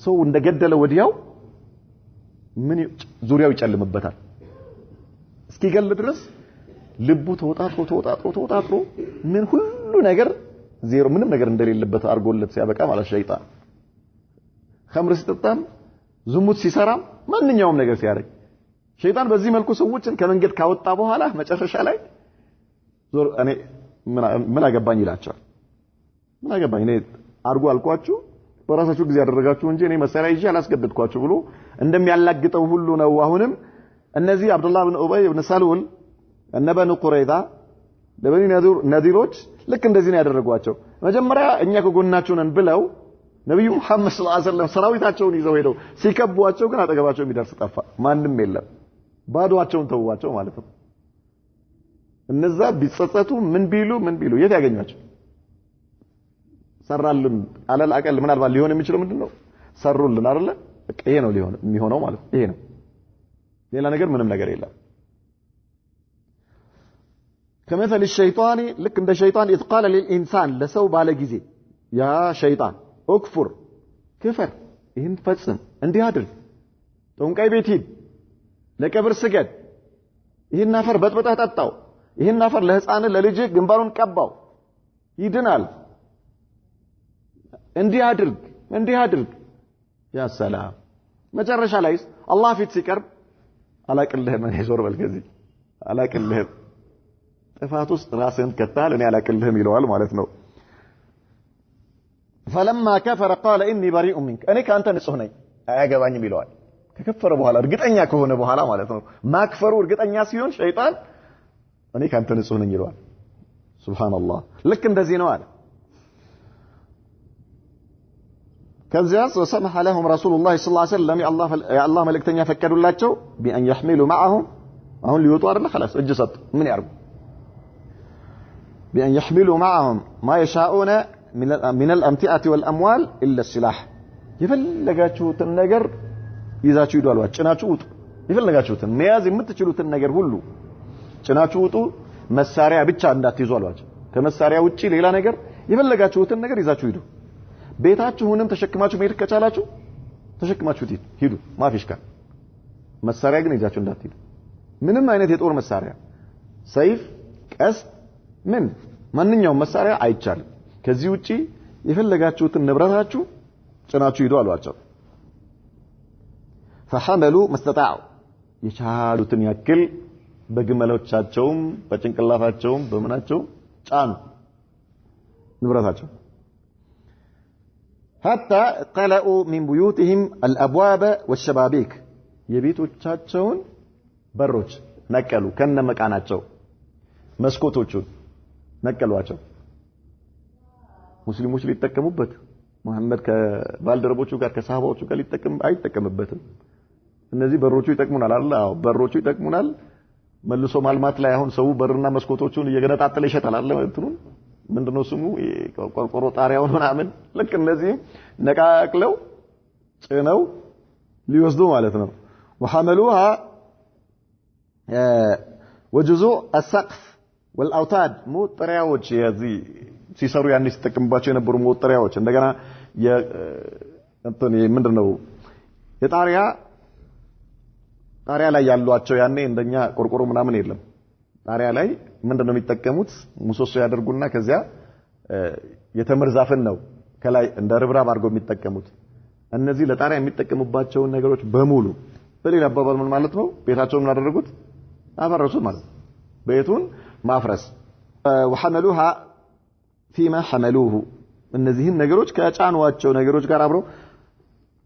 ሰው እንደገደለ ወዲያው ምን ዙሪያው ይጨልምበታል እስኪገል ድረስ ልቡ ተወጣጥሮ ምን ሁሉ ነገር ዜሮ ምንም ነገር እንደሌለበት አርጎለት ሲያበቃ ማለት ሸይጣን ኸምር ሲጠጣም ዝሙት ሲሰራም ማንኛውም ነገር ሲያደርግ ሸይጣን በዚህ መልኩ ሰዎችን ከመንገድ ካወጣ በኋላ መጨረሻ ላይ ዞር እኔ ምን አገባኝ ይላቸዋል። ምን አገባኝ እኔ አርጉ አልኳችሁ በራሳችሁ ጊዜ ያደረጋችሁ እንጂ እኔ መሳሪያ ይዤ አላስገድድኳችሁ ብሎ እንደሚያላግጠው ሁሉ ነው። አሁንም እነዚህ አብዱላህ ብን ኡበይ ብን ሰሉል እነ በኑ ቁረይዛ ለበኒ ነዚሮች ልክ እንደዚህ ነው ያደረጓቸው። መጀመሪያ እኛ ከጎናችሁ ነን ብለው ነብዩ መሐመድ ሰለላሁ ዐለይሂ ወሰለም ሰራዊታቸውን ይዘው ሄደው ሲከቧቸው ግን አጠገባቸው የሚደርስ ጠፋ። ማንም የለም። ባዶአቸውን ተውዋቸው ማለት ነው። እነዛ ቢጸጸቱ ምን ቢሉ የት ያገኛቸው? ሰራልን አለል አቀል ምናልባት ሊሆን የሚችለው ምንድነው? ሰሩልን አይደለ? በቃ ይሄ ነው ሊሆን የሚሆነው ማለት ነው። ይሄ ነው። ሌላ ነገር ምንም ነገር የለም። ከመሰል الشيطان ልክ እንደ ሸይጣን إذ قال للإنسان ለሰው ባለ ጊዜ ያ ሸይጣን እክፉር ክፈር ይህን ፈጽም እንዲህ አድርግ ጠንቋይ ቤት ሂድ ለቀብር ስገድ ይህን አፈር በጥብጠህ ጠጣው ይህን አፈር ለህፃን ለልጅ ግንባሩን ቀባው ይድናል እንዲህ አድርግ ያ ሰላም መጨረሻ ላይ አላህ ፊት ሲቀርብ አላቅልህም እኔ ዞር በል ከዚህ አላቅልህም ጥፋት ውስጥ ራስህን ከተሃል እኔ አላቅልህም ይለዋል ማለት ነው። فلما كفر قال اني بريء منك እኔ ካንተ ንጹህ ነኝ አያገባኝም ይለዋል። ከከፈረ በኋላ እርግጠኛ ከሆነ በኋላ ማለት ነው። ማክፈሩ እርግጠኛ ሲሆን ሸይጣን እኔ ካንተ ንጹህ ነኝ ይለዋል። ሱብሃንአላህ ልክ እንደዚህ ነው አለ። ከዚያስ وسمح لهم رسول الله صلى الله عليه وسلم يا الله መልእክተኛ ፈቀዱላቸው بأن يحملوا معهم አሁን ሊወጡ አይደል خلاص እጅ ሰጡ ምን ያርጉ بأن يحملوا معهم ما يشاءون من الأمتعة والأموال إلا السلاح የፈለጋችሁትን ነገር ይዛችሁ ሂዱ አሏቸው። ጭናችሁ ውጡ የፈለጋችሁትን መያዝ የምትችሉትን ነገር ሁሉ ጭናችሁ ውጡ መሳሪያ ብቻ እንዳትይዙ አሏቸው። ከመሳሪያ ውጪ ሌላ ነገር የፈለጋችሁትን ነገር ይዛችሁ ሂዱ። ቤታችሁንም ተሸክማችሁ መሄድ ከቻላችሁ ተሸክማችሁ ሂዱ ማፊሽካ መሳሪያ ግን ይዛችሁ እንዳትሄዱ። ምንም አይነት የጦር መሳሪያ ሰይፍ ቀስት ማንኛውም መሳሪያ አይቻልም። ከዚህ ውጪ የፈለጋችሁትን ንብረታችሁ ጭናችሁ ሂዱ አሏቸው። فحملوا ما استطاعوا የቻሉትን ያክል በግመሎቻቸውም በጭንቅላታቸውም በመናቸው ጫኑ ንብረታቸው حتى قلعوا من بيوتهم الابواب والشبابيك የቤቶቻቸውን በሮች ነቀሉ ከነመቃናቸው መስኮቶቹን ነቀሏቸው። ሙስሊሞች ሊጠቀሙበት መሐመድ ከባልደረቦቹ ጋር ከሰሃባዎቹ ጋር አይጠቀምበትም። እነዚህ በሮቹ ይጠቅሙናል አይደል? አዎ በሮቹ ይጠቅሙናል። መልሶ ማልማት ላይ አሁን ሰው በርና መስኮቶቹን እየገነጣጠለ ይሸጣል አይደል? እንትኑን ምንድነው ስሙ ቆርቆሮ ጣሪያውን ምናምን ልክ እነዚህ ነቃቅለው ጭነው ሊወስዱ ማለት ነው። وحملوها وجزء السقف والأوتاد موطرياዎች የዚህ ሲሰሩ ያን ሲጠቀምባቸው የነበሩ ሞጠሪያዎች እንደገና እንትን ምንድነው የጣሪያ ላይ ያሏቸው ያኔ እንደኛ ቆርቆሮ ምናምን የለም። ጣሪያ ላይ ምንድነው የሚጠቀሙት ሙሶሶ ያደርጉና ከዚያ የተምር ዛፍን ነው ከላይ እንደ ርብራብ አድርገው የሚጠቀሙት። እነዚህ ለጣሪያ የሚጠቀሙባቸው ነገሮች በሙሉ በሌላ አባባል ምን ማለት ነው? ቤታቸውን ምን አደረጉት? አፈረሱት ማለት ነው። ቤቱን ማፍረስ وحملوها فيما حملوه እነዚህን ነገሮች ከጫኗቸው ነገሮች ጋር አብረው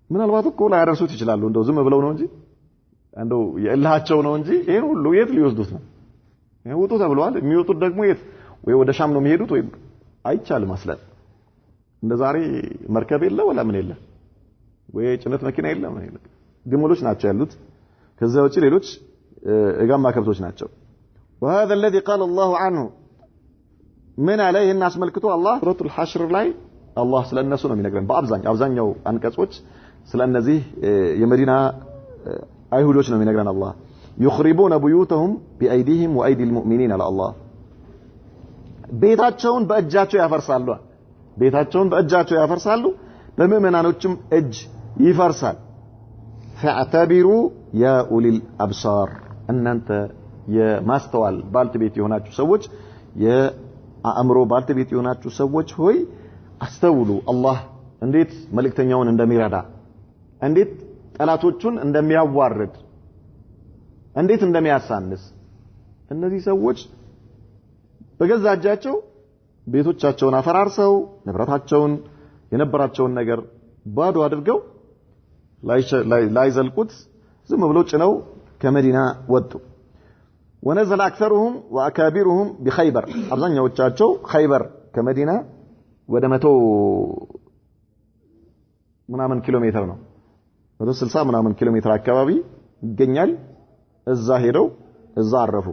ምናልባት እኮ ላይ ያደርሱት ይችላሉ። እንደው ዝም ብለው ነው እንጂ እንደው የእልሃቸው ነው እንጂ ይሄን ሁሉ የት ሊወስዱት ነው? ይወጡ ተብለዋል። የሚወጡት ደግሞ የት ወይ ወደ ሻም ነው የሚሄዱት ወይ አይቻልም አስለን። እንደ ዛሬ መርከብ የለ ወላ ምን የለ ወይ ጭነት መኪና የለ ምን የለ ግመሎች ናቸው ያሉት። ከዛ ውጪ ሌሎች እጋማ ከብቶች ናቸው። وهذا الذي قال الله عنه من عليه الناس መልክቶ አላህ ሱረቱል ሐሽር ላይ አላህ ስለነሱ ነው የሚነግረን። በአብዛኛው አንቀጾች ስለነዚህ የመዲና አይሁዶች ነው የሚነግረን አላህ يخربون بيوتهم بأيديهم وأيدي المؤمنين على الله ቤታቸውን በእጃቸው ያፈርሳሉ በምእመናኖችም እጅ ይፈርሳል። فاعتبروا يا أولي الأبصار እናንተ የማስተዋል ባልተቤት የሆናችሁ ሰዎች የአእምሮ ባልተቤት የሆናችሁ ሰዎች ሆይ አስተውሉ። አላህ እንዴት መልእክተኛውን እንደሚረዳ እንዴት ጠላቶቹን እንደሚያዋርድ እንዴት እንደሚያሳንስ እነዚህ ሰዎች በገዛ እጃቸው ቤቶቻቸውን አፈራርሰው ንብረታቸውን የነበራቸውን ነገር ባዶ አድርገው ላይዘልቁት ዝም ብለው ጭነው ከመዲና ወጡ ونزل اكثرهم واكابرهم بخيبر አብዛኛዎቻቸው ኸይበር ከመዲና ወደ 100 ምናምን ኪሎ ሜትር ነው 160 ምናምን ኪሎ ሜትር አካባቢ ይገኛል እዛ ሄደው እዛ አረፉ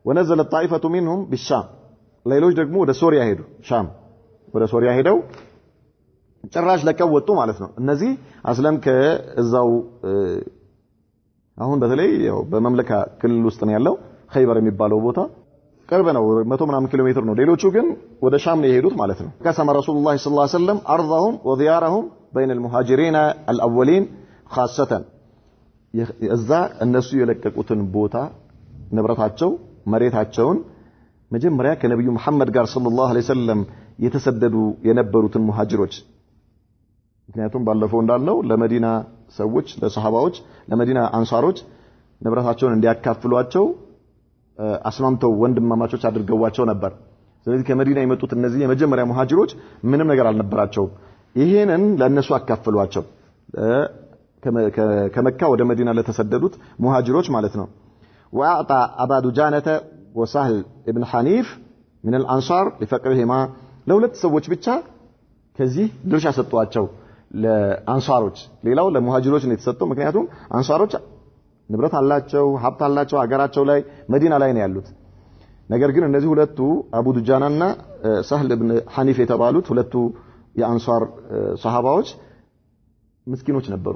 ونزل الطائفه منهم بالشام ሌሎች ደግሞ ወደ ሶሪያ ሄዱ ሻም ወደ ሶሪያ ሄደው ጭራሽ ለቀው ወጡ ማለት ነው እነዚህ አስለም ከዛው አሁን በተለይ ያው በመምለካ ክልል ውስጥ ነው ያለው ኸይበር የሚባለው ቦታ ቅርብ ነው 100 ምናምን ኪሎ ሜትር ነው ሌሎቹ ግን ወደ ሻም ነው የሄዱት ማለት ነው ከሰማ ረሱላህ ሰለላሁ ዐለይሂ ወሰለም አርضهم وزيارهم بين المهاجرين الاولين خاصه እዛ እነሱ የለቀቁትን ቦታ ንብረታቸው መሬታቸውን መጀመሪያ ከነብዩ መሐመድ ጋር ሰለላሁ ዐለይሂ ወሰለም የተሰደዱ የነበሩትን ሙሃጅሮች ምክንያቱም ባለፈው እንዳልነው ለመዲና ሰዎች ለሰሃባዎች ለመዲና አንሳሮች ንብረታቸውን እንዲያካፍሏቸው አስማምተው ወንድማማቾች አድርገዋቸው ነበር ስለዚህ ከመዲና የመጡት እነዚህ የመጀመሪያ ሙሃጅሮች ምንም ነገር አልነበራቸው ይሄንን ለነሱ አካፍሏቸው ከመካ ወደ መዲና ለተሰደዱት ሙሃጅሮች ማለት ነው واعطى ابا دجانه وسهل ابن حنيف من الانصار لفقرهما ለሁለት ሰዎች ብቻ ከዚህ ድርሻ ሰጥቷቸው ለአንሳሮች ሌላው ለሙሃጅሮች ነው የተሰጠው ምክንያቱም አንሳሮች ንብረት አላቸው ሀብት አላቸው አገራቸው ላይ መዲና ላይ ነው ያሉት ነገር ግን እነዚህ ሁለቱ አቡ ዱጃናና ሰህል ኢብኑ ሐኒፍ የተባሉት ሁለቱ የአንሳር ሰሃባዎች ምስኪኖች ነበሩ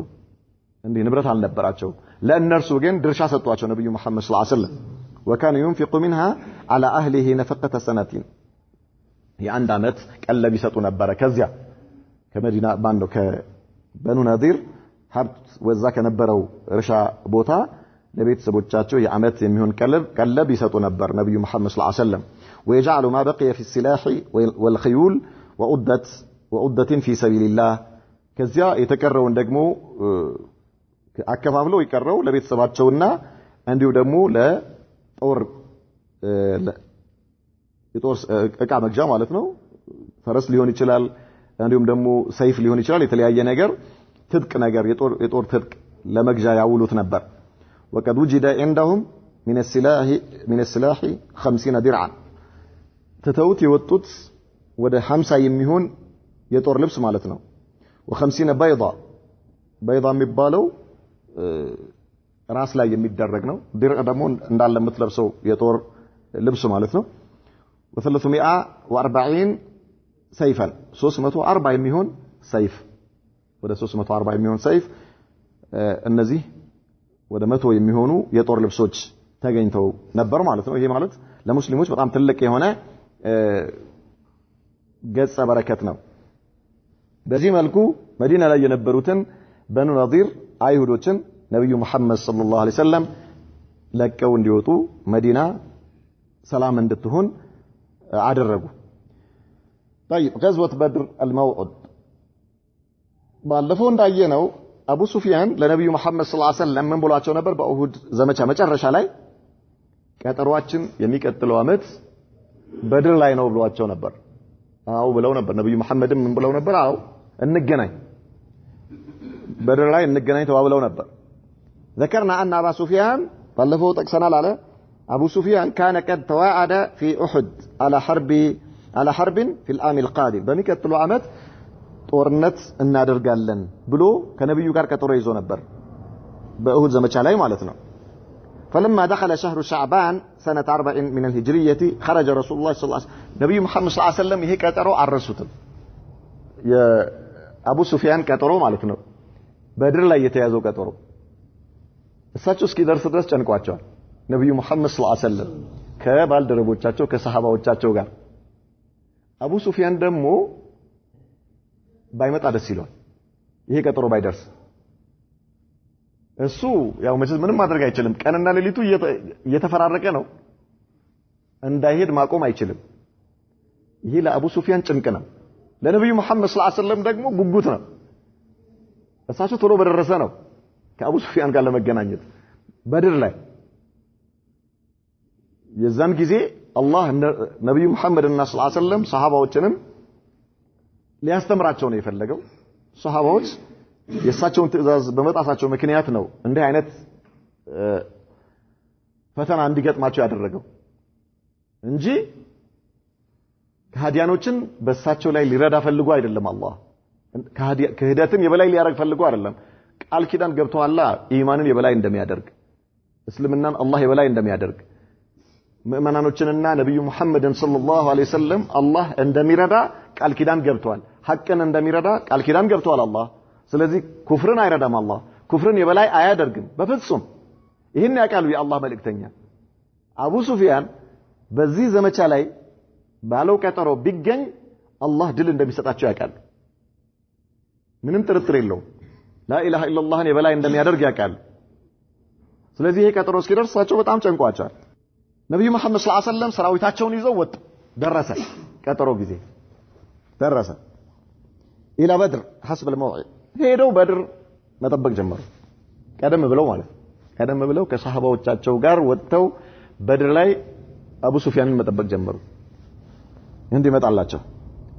እንዴ ንብረት አልነበራቸው ለእነርሱ ግን ድርሻ ሰጥቷቸው ነብዩ መሐመድ ሰለላሁ ዐለይሂ ወሰለም وكان ينفق منها على اهله نفقه سنتين የአንድ አመት ቀለብ ይሰጡ ነበር ከዚያ ከመዲና ባንዶ ከበኑ ነዲር ሀብት ወዛ ከነበረው እርሻ ቦታ ለቤተሰቦቻቸው የአመት የሚሆን ቀለብ ይሰጡ ነበር ነብዩ መሐመድ ሰለላሁ ዐለይሂ ወሰለም ويجعل ما بقي في السلاح والخيول وعدة في سبيل الله ከዚያ የተቀረውን ደግሞ አከፋፍለው ይቀረው ለቤተሰባቸውና እንዲሁ ደግሞ ለጦር እቃ መግዣ ማለት ነው ፈረስ ሊሆን ይችላል እንዲሁም ደግሞ ሰይፍ ሊሆን ይችላል የተለያየ ነገር ትጥቅ ነገር የጦር ትጥቅ ለመግዣ ያውሉት ነበር وقد وجد عندهم من السلاح 50 درعا ተተውት የወጡት ወደ 50 የሚሆን የጦር ልብስ ማለት ነው و50 بيضة የሚባለው ራስ ላይ የሚደረግ ነው ድርዕ ደግሞ እንዳለ የምትለብሰው የጦር ልብስ ማለት ነው و340 سيفا 340 የሚሆን ሰይፍ ወደ 340 የሚሆን ሰይፍ እነዚህ ወደ 100 የሚሆኑ የጦር ልብሶች ተገኝተው ነበር ማለት ነው ይሄ ማለት ለሙስሊሞች በጣም ትልቅ የሆነ ገጸ በረከት ነው በዚህ መልኩ መዲና ላይ የነበሩትን በኑ ነዲር አይሁዶችን ነብዩ መሐመድ ሰለላሁ ዐለይሂ ወሰለም ለቀው እንዲወጡ መዲና ሰላም እንድትሆን አደረጉ طيب غزوه بدر الموعد ባለፈው እንዳየነው አቡ ሱፊያን ለነብዩ መሐመድ ሰለላሁ ዐለይሂ ወሰለም ምን ብሏቸው ነበር በኡሁድ ዘመቻ መጨረሻ ላይ ቀጠሯችን የሚቀጥለው አመት በድር ላይ ነው ብሏቸው ነበር አው ብለው ነበር ነብዩ መሐመድም ምን ብለው ነበር አው እንገናኝ በድር ላይ እንገናኝ ተባብለው ነበር ذكرنا ان ابا سفيان ባለፈው ጠቅሰናል አለ አቡ ሱፊያን كان قد توعد في احد على حرب في العام القادم በሚቀጥለው አመት ጦርነት እናደርጋለን ብሎ ከነብዩ ጋር ቀጠሮ ይዞ ነበር በኡሁድ ዘመቻ ላይ ማለት ነው فلما دخل شهر شعبان سنه 40 من الهجريه خرج رسول الله صلى الله عليه وسلم ነብዩ መሐመድ ሰለላሁ ዐለይሂ ወሰለም ይሄ ቀጠሮ አረሱትም የአቡ ሱፊያን ቀጠሮ ማለት ነው በድር ላይ የተያዘው ቀጠሮ እሳቸው እስኪደርስ ድረስ ጨንቋቸዋል ነብዩ መሐመድ ሰለላሁ ዐለይሂ ወሰለም ከባልደረቦቻቸው ከሰሃባዎቻቸው ጋር አቡ ሱፊያን ደግሞ ባይመጣ ደስ ይላል ይሄ ቀጠሮ ባይደርስ እሱ ያው መቼም ምንም ማድረግ አይችልም ቀንና ሌሊቱ እየተፈራረቀ ነው እንዳይሄድ ማቆም አይችልም ይሄ ለአቡ ሱፊያን ጭንቅ ነው ለነብዩ መሐመድ ሰለላሁ ዐለይሂ ወሰለም ደግሞ ጉጉት ነው እሳቸው ቶሎ በደረሰ ነው ከአቡ ሱፊያን ጋር ለመገናኘት በድር ላይ የዛን ጊዜ አላህ ነብዩ መሐመድና ሰለላሁ ዐለይሂ ወሰለም ሰሃባዎችንም ሊያስተምራቸው ነው የፈለገው ሰሃባዎች የእሳቸውን ትዕዛዝ በመጣሳቸው ምክንያት ነው እንዲህ አይነት ፈተና እንዲገጥማቸው ያደረገው እንጂ ከሃዲያኖችን በእሳቸው ላይ ሊረዳ ፈልጎ አይደለም አላህ ከህደትን የበላይ ሊያደርግ ፈልጎ አይደለም ቃል ኪዳን ገብተዋል ኢማንን የበላይ እንደሚያደርግ እስልምናን አላህ የበላይ እንደሚያደርግ ሙእመናኖችንና ነብዩ መሐመድን ሰለላሁ ዐለይሂ ወሰለም አላህ እንደሚረዳ ቃል ኪዳን ገብተዋል ሐቅን እንደሚረዳ ቃል ኪዳን ገብተዋል አላህ ስለዚህ ኩፍርን አይረዳም አላህ ኩፍርን የበላይ አያደርግም በፍጹም ይሄን ያቃሉ የአላህ መልእክተኛ አቡ ሱፊያን በዚህ ዘመቻ ላይ ባለው ቀጠሮ ቢገኝ አላህ ድል እንደሚሰጣቸው ያቃሉ ምንም ጥርጥር የለው لا اله الا الله የበላይ እንደሚያደርግ ያቃሉ ስለዚህ ይሄ ቀጠሮ እስኪደርሳቸው በጣም ጨንቋቸዋል ነብዩ መሐመድ ሰለላሁ ዐለይሂ ወሰለም ሰራዊታቸውን ይዘው ወጡ ደረሰ ቀጠሮ ጊዜ ደረሰ ኢላ በድር حسب الموعد ሄደው በድር መጠበቅ ጀመሩ ቀደም ብለው ማለት ቀደም ብለው ከሰሃባዎቻቸው ጋር ወጥተው በድር ላይ አቡ ሱፊያንን መጠበቅ ጀመሩ እንዴ መጣላቸው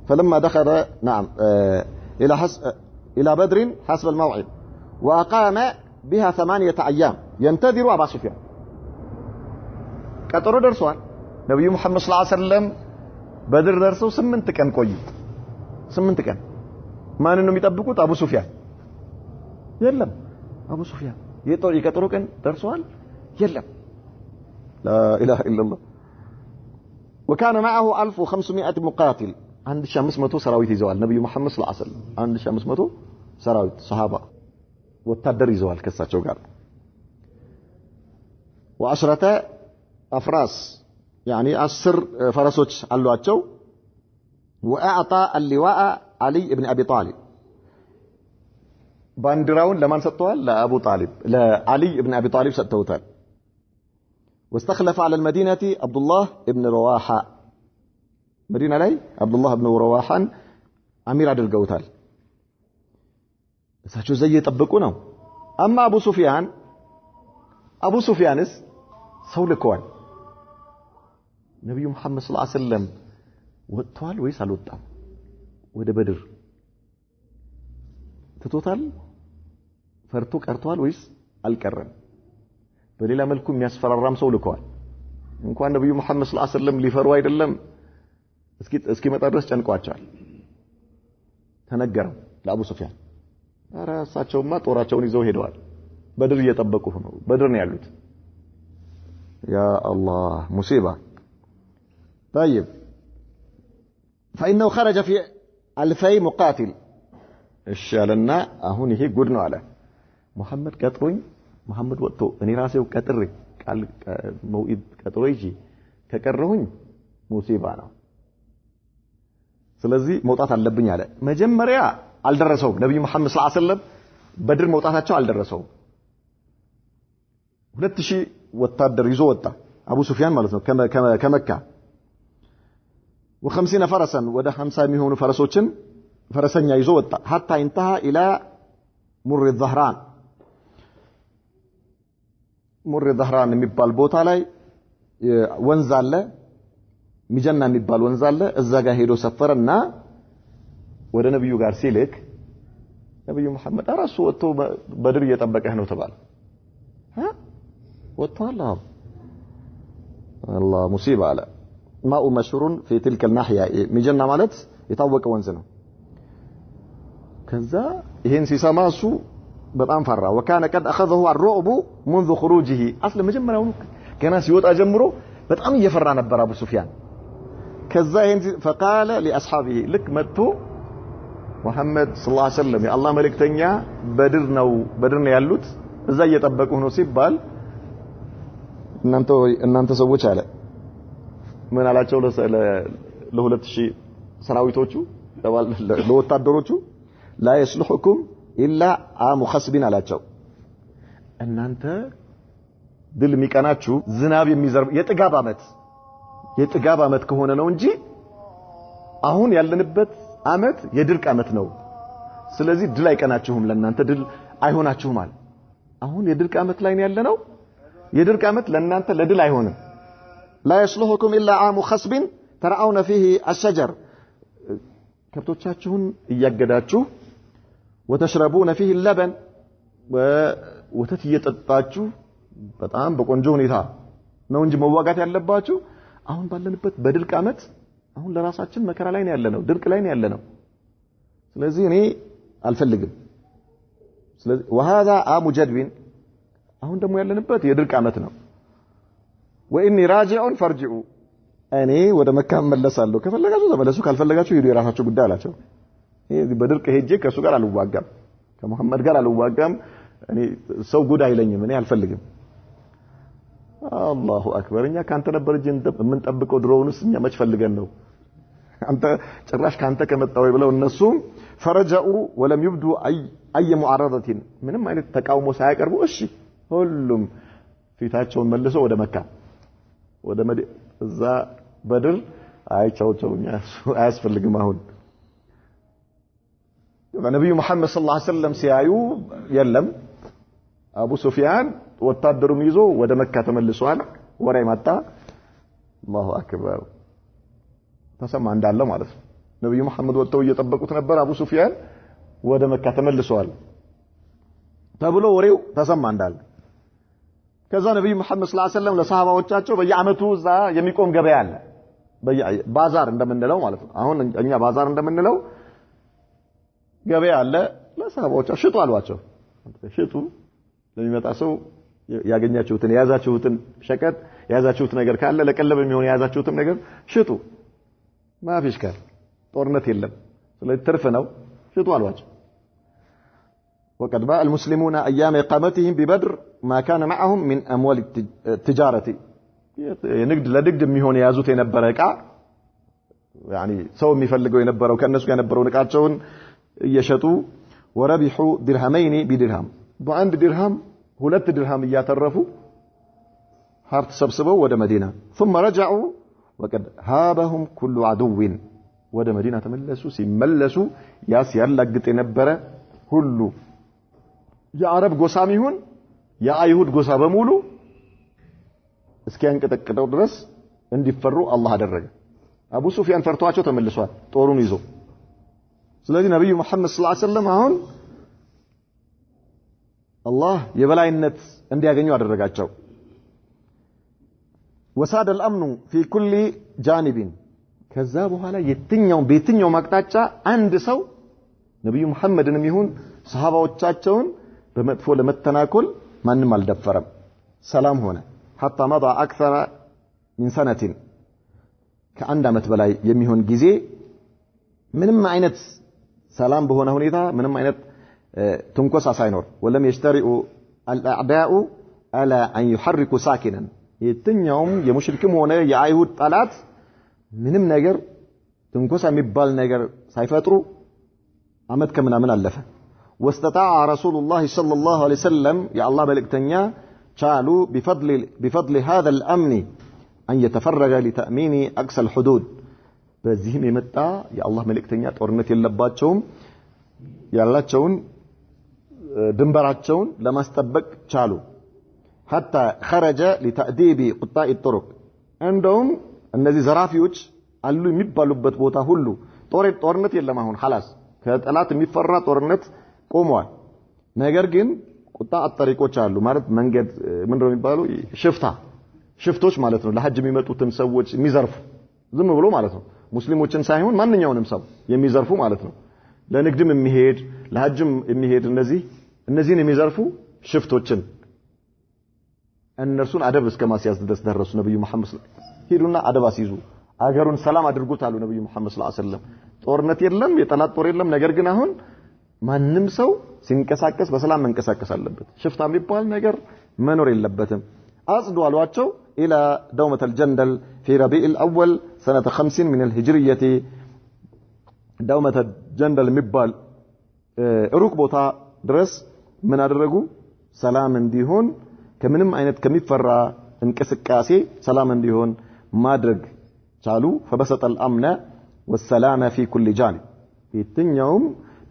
فلما دخل نعم الى بدر حسب الموعد واقام بها 8 ايام ينتظر ابو سفيان ቀጠሮ ደርሷል ነብዩ መሐመድ ሰለላሁ ዐለይሂ ወሰለም በድር ደርሰው 8 ቀን ቆዩ 8 ቀን ማንን ነው የሚጠብቁት አቡ ሱፊያን የለም አቡ ሱፊያን የቀጠሮ ቀን ደርሷል የለም لا اله الا الله وكان معه 1500 مقاتل 1500 ሰራዊት ይዘዋል ነብዩ መሐመድ ሰለላሁ ዐለይሂ ወሰለም 1500 ሰራዊት ሰሃባ ወታደር ይዘዋል ከሳቸው ጋር وعشرة أفراس يعني 10 فرسوች አሏቸው وأعطى اللواء علي بن أبي طالب باندراون لمن سطوال لأبو طالب لعلي بن أبي طالب سطوتال واستخلف على المدينة عبد الله بن رواحة مدينة لي عبد الله بن رواحة أمير عدل قوتال ساتشو زي يطبقونه أما أبو سفيانس سولكوان نبي محمد صلى الله عليه وسلم ወጥቷል ወይስ አልወጣም ወደ በድር ተቶታል ፈርቶ ቀርቷል ወይስ አልቀረም በሌላ መልኩ የሚያስፈራራም ሰው ልከዋል እንኳን ነብዩ መሐመድ ሰለላሁ ዐለይሂ ወሰለም ሊፈሩ አይደለም እስኪ መጣ ድረስ ጨንቋቸዋል ተነገረው ለአቡ ሱፊያን ኧረ እሳቸውማ ጦራቸውን ይዘው ሄደዋል በድር እየጠበቁ ነው በድር ነው ያሉት ያ አላህ ሙሲባ طيب فإنه خرج في 2000 مقاتل الشالنا አሁን ይሄ ጉድ ነው አለ መሐመድ ቀጥሮኝ መሐመድ ወጥቶ እኔ ራሴው ቀጥሬ ቃል መውኢድ ቀጥሮ ይጂ ከቀረሁኝ ሙሲባ ነው ስለዚህ መውጣት አለብኝ አለ መጀመሪያ አልደረሰው ነብዩ መሐመድ ሰለላሁ ዐለይሂ ወሰለም በድር መውጣታቸው አልደረሰው 2000 ወታደር ይዞ ወጣ አቡ ሱፊያን ማለት ነው ከመካ و50 فرسا ወደ 50 የሚሆኑ ፈረሶችን ፈረሰኛ ይዞ ወጣ حتى انتهى الى مر الظهران የሚባል ቦታ ላይ ወንዝ አለ ሚጀና የሚባል ወንዝ አለ እዛ ጋር ሄዶ ሰፈረና ወደ ነብዩ ጋር ሲልክ ነብዩ መሐመድ አራሱ ወጥቶ በድር እየጠበቀህ ነው ተባለ ወጥቷል الله مصيبه አለ ماء مشهور في تلك الناحيه ሚጀና ማለት የታወቀ ወንዝ ነው ከዛ ይሄን ሲሰማ እሱ በጣም ፈራ وكان قد اخذه الرعب منذ خروجه اصل መጀመሪያው ገና ሲወጣ ጀምሮ በጣም እየፈራ ነበር አቡ ሱፊያን ከዛ ይሄን فقال لاصحابه لك መጥቶ መሐመድ ሰለላሁ ዐለይሂ ወሰለም የአላህ መልእክተኛ በድር ነው ያሉት እዛ እየጠበቁ ነው ሲባል እናንተ ሰዎች አለ ምን አላቸው ለ2000 ሰራዊቶቹ ለወታደሮቹ لا يصلحكم الا عام خصب አላቸው እናንተ ድል የሚቀናችሁ ዝናብ የሚዘርብ የጥጋብ አመት ከሆነ ነው እንጂ አሁን ያለንበት አመት የድርቅ አመት ነው ስለዚህ ድል አይቀናችሁም ለእናንተ ድል አይሆናችሁም አለ አሁን የድርቅ ዓመት ላይ ነው ያለነው የድርቅ ዓመት ለእናንተ ለድል አይሆንም لا يصلحكم الا عام خصب ترعون فيه الشجر ከብቶቻችሁን እያገዳችሁ وتشربون فيه اللبن ወተት እየጠጣችሁ በጣም በቆንጆ ሁኔታ ነው እንጂ መዋጋት ያለባችሁ አሁን ባለንበት በድርቅ ዓመት አሁን ለራሳችን መከራ ላይ ነው ያለነው ድርቅ ላይ ነው ያለነው ስለዚህ እኔ አልፈልግም ስለዚህ وهذا عام جدب አሁን ደግሞ ያለንበት የድርቅ ዓመት ነው واني راجع فرجعوا እኔ ወደ መካ መለሳለሁ ከፈለጋችሁ ተመለሱ ካልፈለጋችሁ ሂዱ የራሳችሁ ጉዳይ አላቸው ይሄ በድርቅ ሄጄ ከሱ ጋር አልዋጋም ከመሐመድ ጋር አልዋጋም እኔ ሰው ጉድ አይለኝም እኔ አልፈልግም አላሁ አክበር እኛ ካንተ ነበር እጅ ምን ጠብቀው ድሮውንስ እኛ መች ፈልገን ነው አንተ ጭራሽ ካንተ ከመጣው ብለው እነሱ ፈረጃኡ ወለም ይብዱ አይ ሙዓረضه ምንም አይነት ተቃውሞ ሳያቀርቡ እሺ ሁሉም ፊታቸውን መልሰው ወደ መካ ወደ እዛ በድር አይቻውቸውኛ አያስፈልግም አሁን ነብዩ መሐመድ ሰለላሁ ዐለይሂ ወሰለም ሲያዩ የለም አቡ ሱፊያን ወታደሩም ይዞ ወደ መካ ተመልሷል ወራይ ማጣ አላሁ አክበር ተሰማ እንዳለ ማለት ነው ነብዩ መሐመድ ወጥተው እየጠበቁት ነበር አቡ ሱፊያን ወደ መካ ተመልሷል ተብሎ ወሬው ተሰማ እንዳለ ከዛ ነብዩ መሐመድ ሰለላሁ ዐለይሂ ወሰለም ለሰሃባዎቻቸው በየአመቱ እዛ የሚቆም ገበያ አለ ባዛር እንደምንለው ማለት ነው አሁን እኛ ባዛር እንደምንለው ገበያ አለ ለሰሃባዎቻቸው ሽጡ አሏቸው ሽጡ ለሚመጣ ሰው ያገኛችሁትን ያዛችሁትን ሸቀጥ ያዛችሁት ነገር ካለ ለቀለብ የሚሆን ያዛችሁትን ነገር ሽጡ ማፊሽ ካል ጦርነት የለም ስለዚህ ትርፍ ነው ሽጡ አሏቸው وقد باع المسلمون ايام اقامتهم ببدر ما كان معهم من اموال التجاره የንግድ ለንግድ የሚሆን ያዙት የነበረ ዕቃ يعني ሰው የሚፈልገው የነበረው ከነሱ ጋር የነበረው ዕቃቸውን እየሸጡ وربحوا درهمين بدرهم በአንድ ድርሃም ሁለት ድርሃም እያተረፉ ሀብት ሰብስበው ወደ መዲና ثم رجعوا وقد هابهم كل عدو ወደ መዲና ተመለሱ ሲመለሱ ያላግጥ የነበረ ሁሉ የአረብ ጎሳም ይሁን የአይሁድ ጎሳ በሙሉ እስኪያንቀጠቅጠው ድረስ እንዲፈሩ አላህ አደረገ አቡ ሱፊያን ፈርቷቸው ተመልሷል ጦሩን ይዞ ስለዚህ ነብዩ መሐመድ ሰለላሁ ዐለይሂ ወሰለም አሁን አላህ የበላይነት እንዲያገኙ አደረጋቸው وساد الامن في كل جانب ከዛ በኋላ በየትኛው ማቅጣጫ አንድ ሰው ነብዩ መሐመድንም ይሁን ሰሃባዎቻቸውን በመጥፎ ለመተናኮል ማንም አልደፈረም ሰላም ሆነ حتى مضى اكثر من سنه ከአንድ አመት በላይ የሚሆን ጊዜ ምንም አይነት ሰላም በሆነ ሁኔታ ምንም አይነት ትንኮሳ ሳይኖር ولم يشترئوا الاعداء على ان يحركوا ساكنا የትኛውም የሙሽሪክም ሆነ የአይሁድ ጠላት ምንም ነገር ትንኮሳ የሚባል ነገር ሳይፈጥሩ አመት ከምናምን አለፈ واستطاع رسول الله صلى الله عليه وسلم يا الله ملكتنيا قالوا بفضل هذا الامن ان يتفرغ لتامين اقصى الحدود በዚህም የመጣ የአላህ መልእክተኛ ጦርነት የለባቸውም ያላቸውን ድንበራቸውን ለማስጠበቅ ቻሉ حتى خرج لتأديب قطاع الطرق እንደውም እነዚህ ዘራፊዎች አሉ የሚባሉበት ቦታ ሁሉ ጦርነት የለም አሁን خلاص ከጠላት የሚፈራ ጦርነት ቆሟል ነገር ግን ቁጣ አጠሪቆች አሉ ማለት መንገድ ምንድነው የሚባለው ሽፍቶች ማለት ነው ለሐጅ የሚመጡትን ሰዎች የሚዘርፉ ዝም ብሎ ማለት ነው ሙስሊሞችን ሳይሆን ማንኛውንም ሰው የሚዘርፉ ማለት ነው ለንግድም የሚሄድ ለሐጅም የሚሄድ እነዚህን የሚዘርፉ ሽፍቶችን እነርሱን አደብ እስከማስያዝ ድረስ ደረሱ ነብዩ መሐመድ ሄዱና አደብ አስይዙ አገሩን ሰላም አድርጉት አሉ ነብዩ መሐመድ ሰለላሁ ዐለይሂ ወሰለም ጦርነት የለም የጠላት ጦር የለም ነገር ግን አሁን ማንንም ሰው ሲንቀሳቀስ በሰላም መንቀሳቀስ አለበት ሽፍታ የሚባል ነገር መኖር የለበትም አጽዱ አሏቸው الى دومة الجندل في ربيع الاول سنة 50 من الهجرية دومة الجندل የሚባል ሩቅ ቦታ ድረስ ምን አደረጉ ሰላም እንዲሆን ከምንም አይነት ከሚፈራ እንቅስቃሴ ሰላም እንዲሆን ማድረግ ቻሉ فبسط الامن والسلام في كل جانب የትኛውም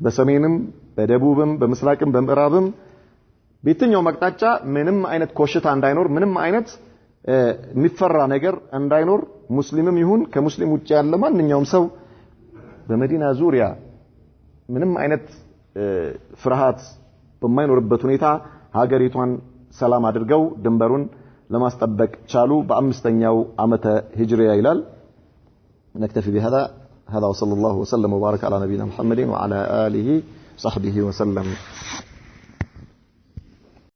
በሰሜንም በደቡብም በምስራቅም በምዕራብም በየትኛው መቅጣጫ ምንም አይነት ኮሽታ እንዳይኖር ምንም አይነት የሚፈራ ነገር እንዳይኖር ሙስሊምም ይሁን ከሙስሊም ውጭ ያለ ማንኛውም ሰው በመዲና ዙሪያ ምንም አይነት ፍርሃት በማይኖርበት ሁኔታ ሀገሪቷን ሰላም አድርገው ድንበሩን ለማስጠበቅ ቻሉ በአምስተኛው ዓመተ ሂጅሪያ ይላል نكتفي بهذا وصلى الله وسلم وبارك على نبينا محمد وعلى آله وصحبه وسلم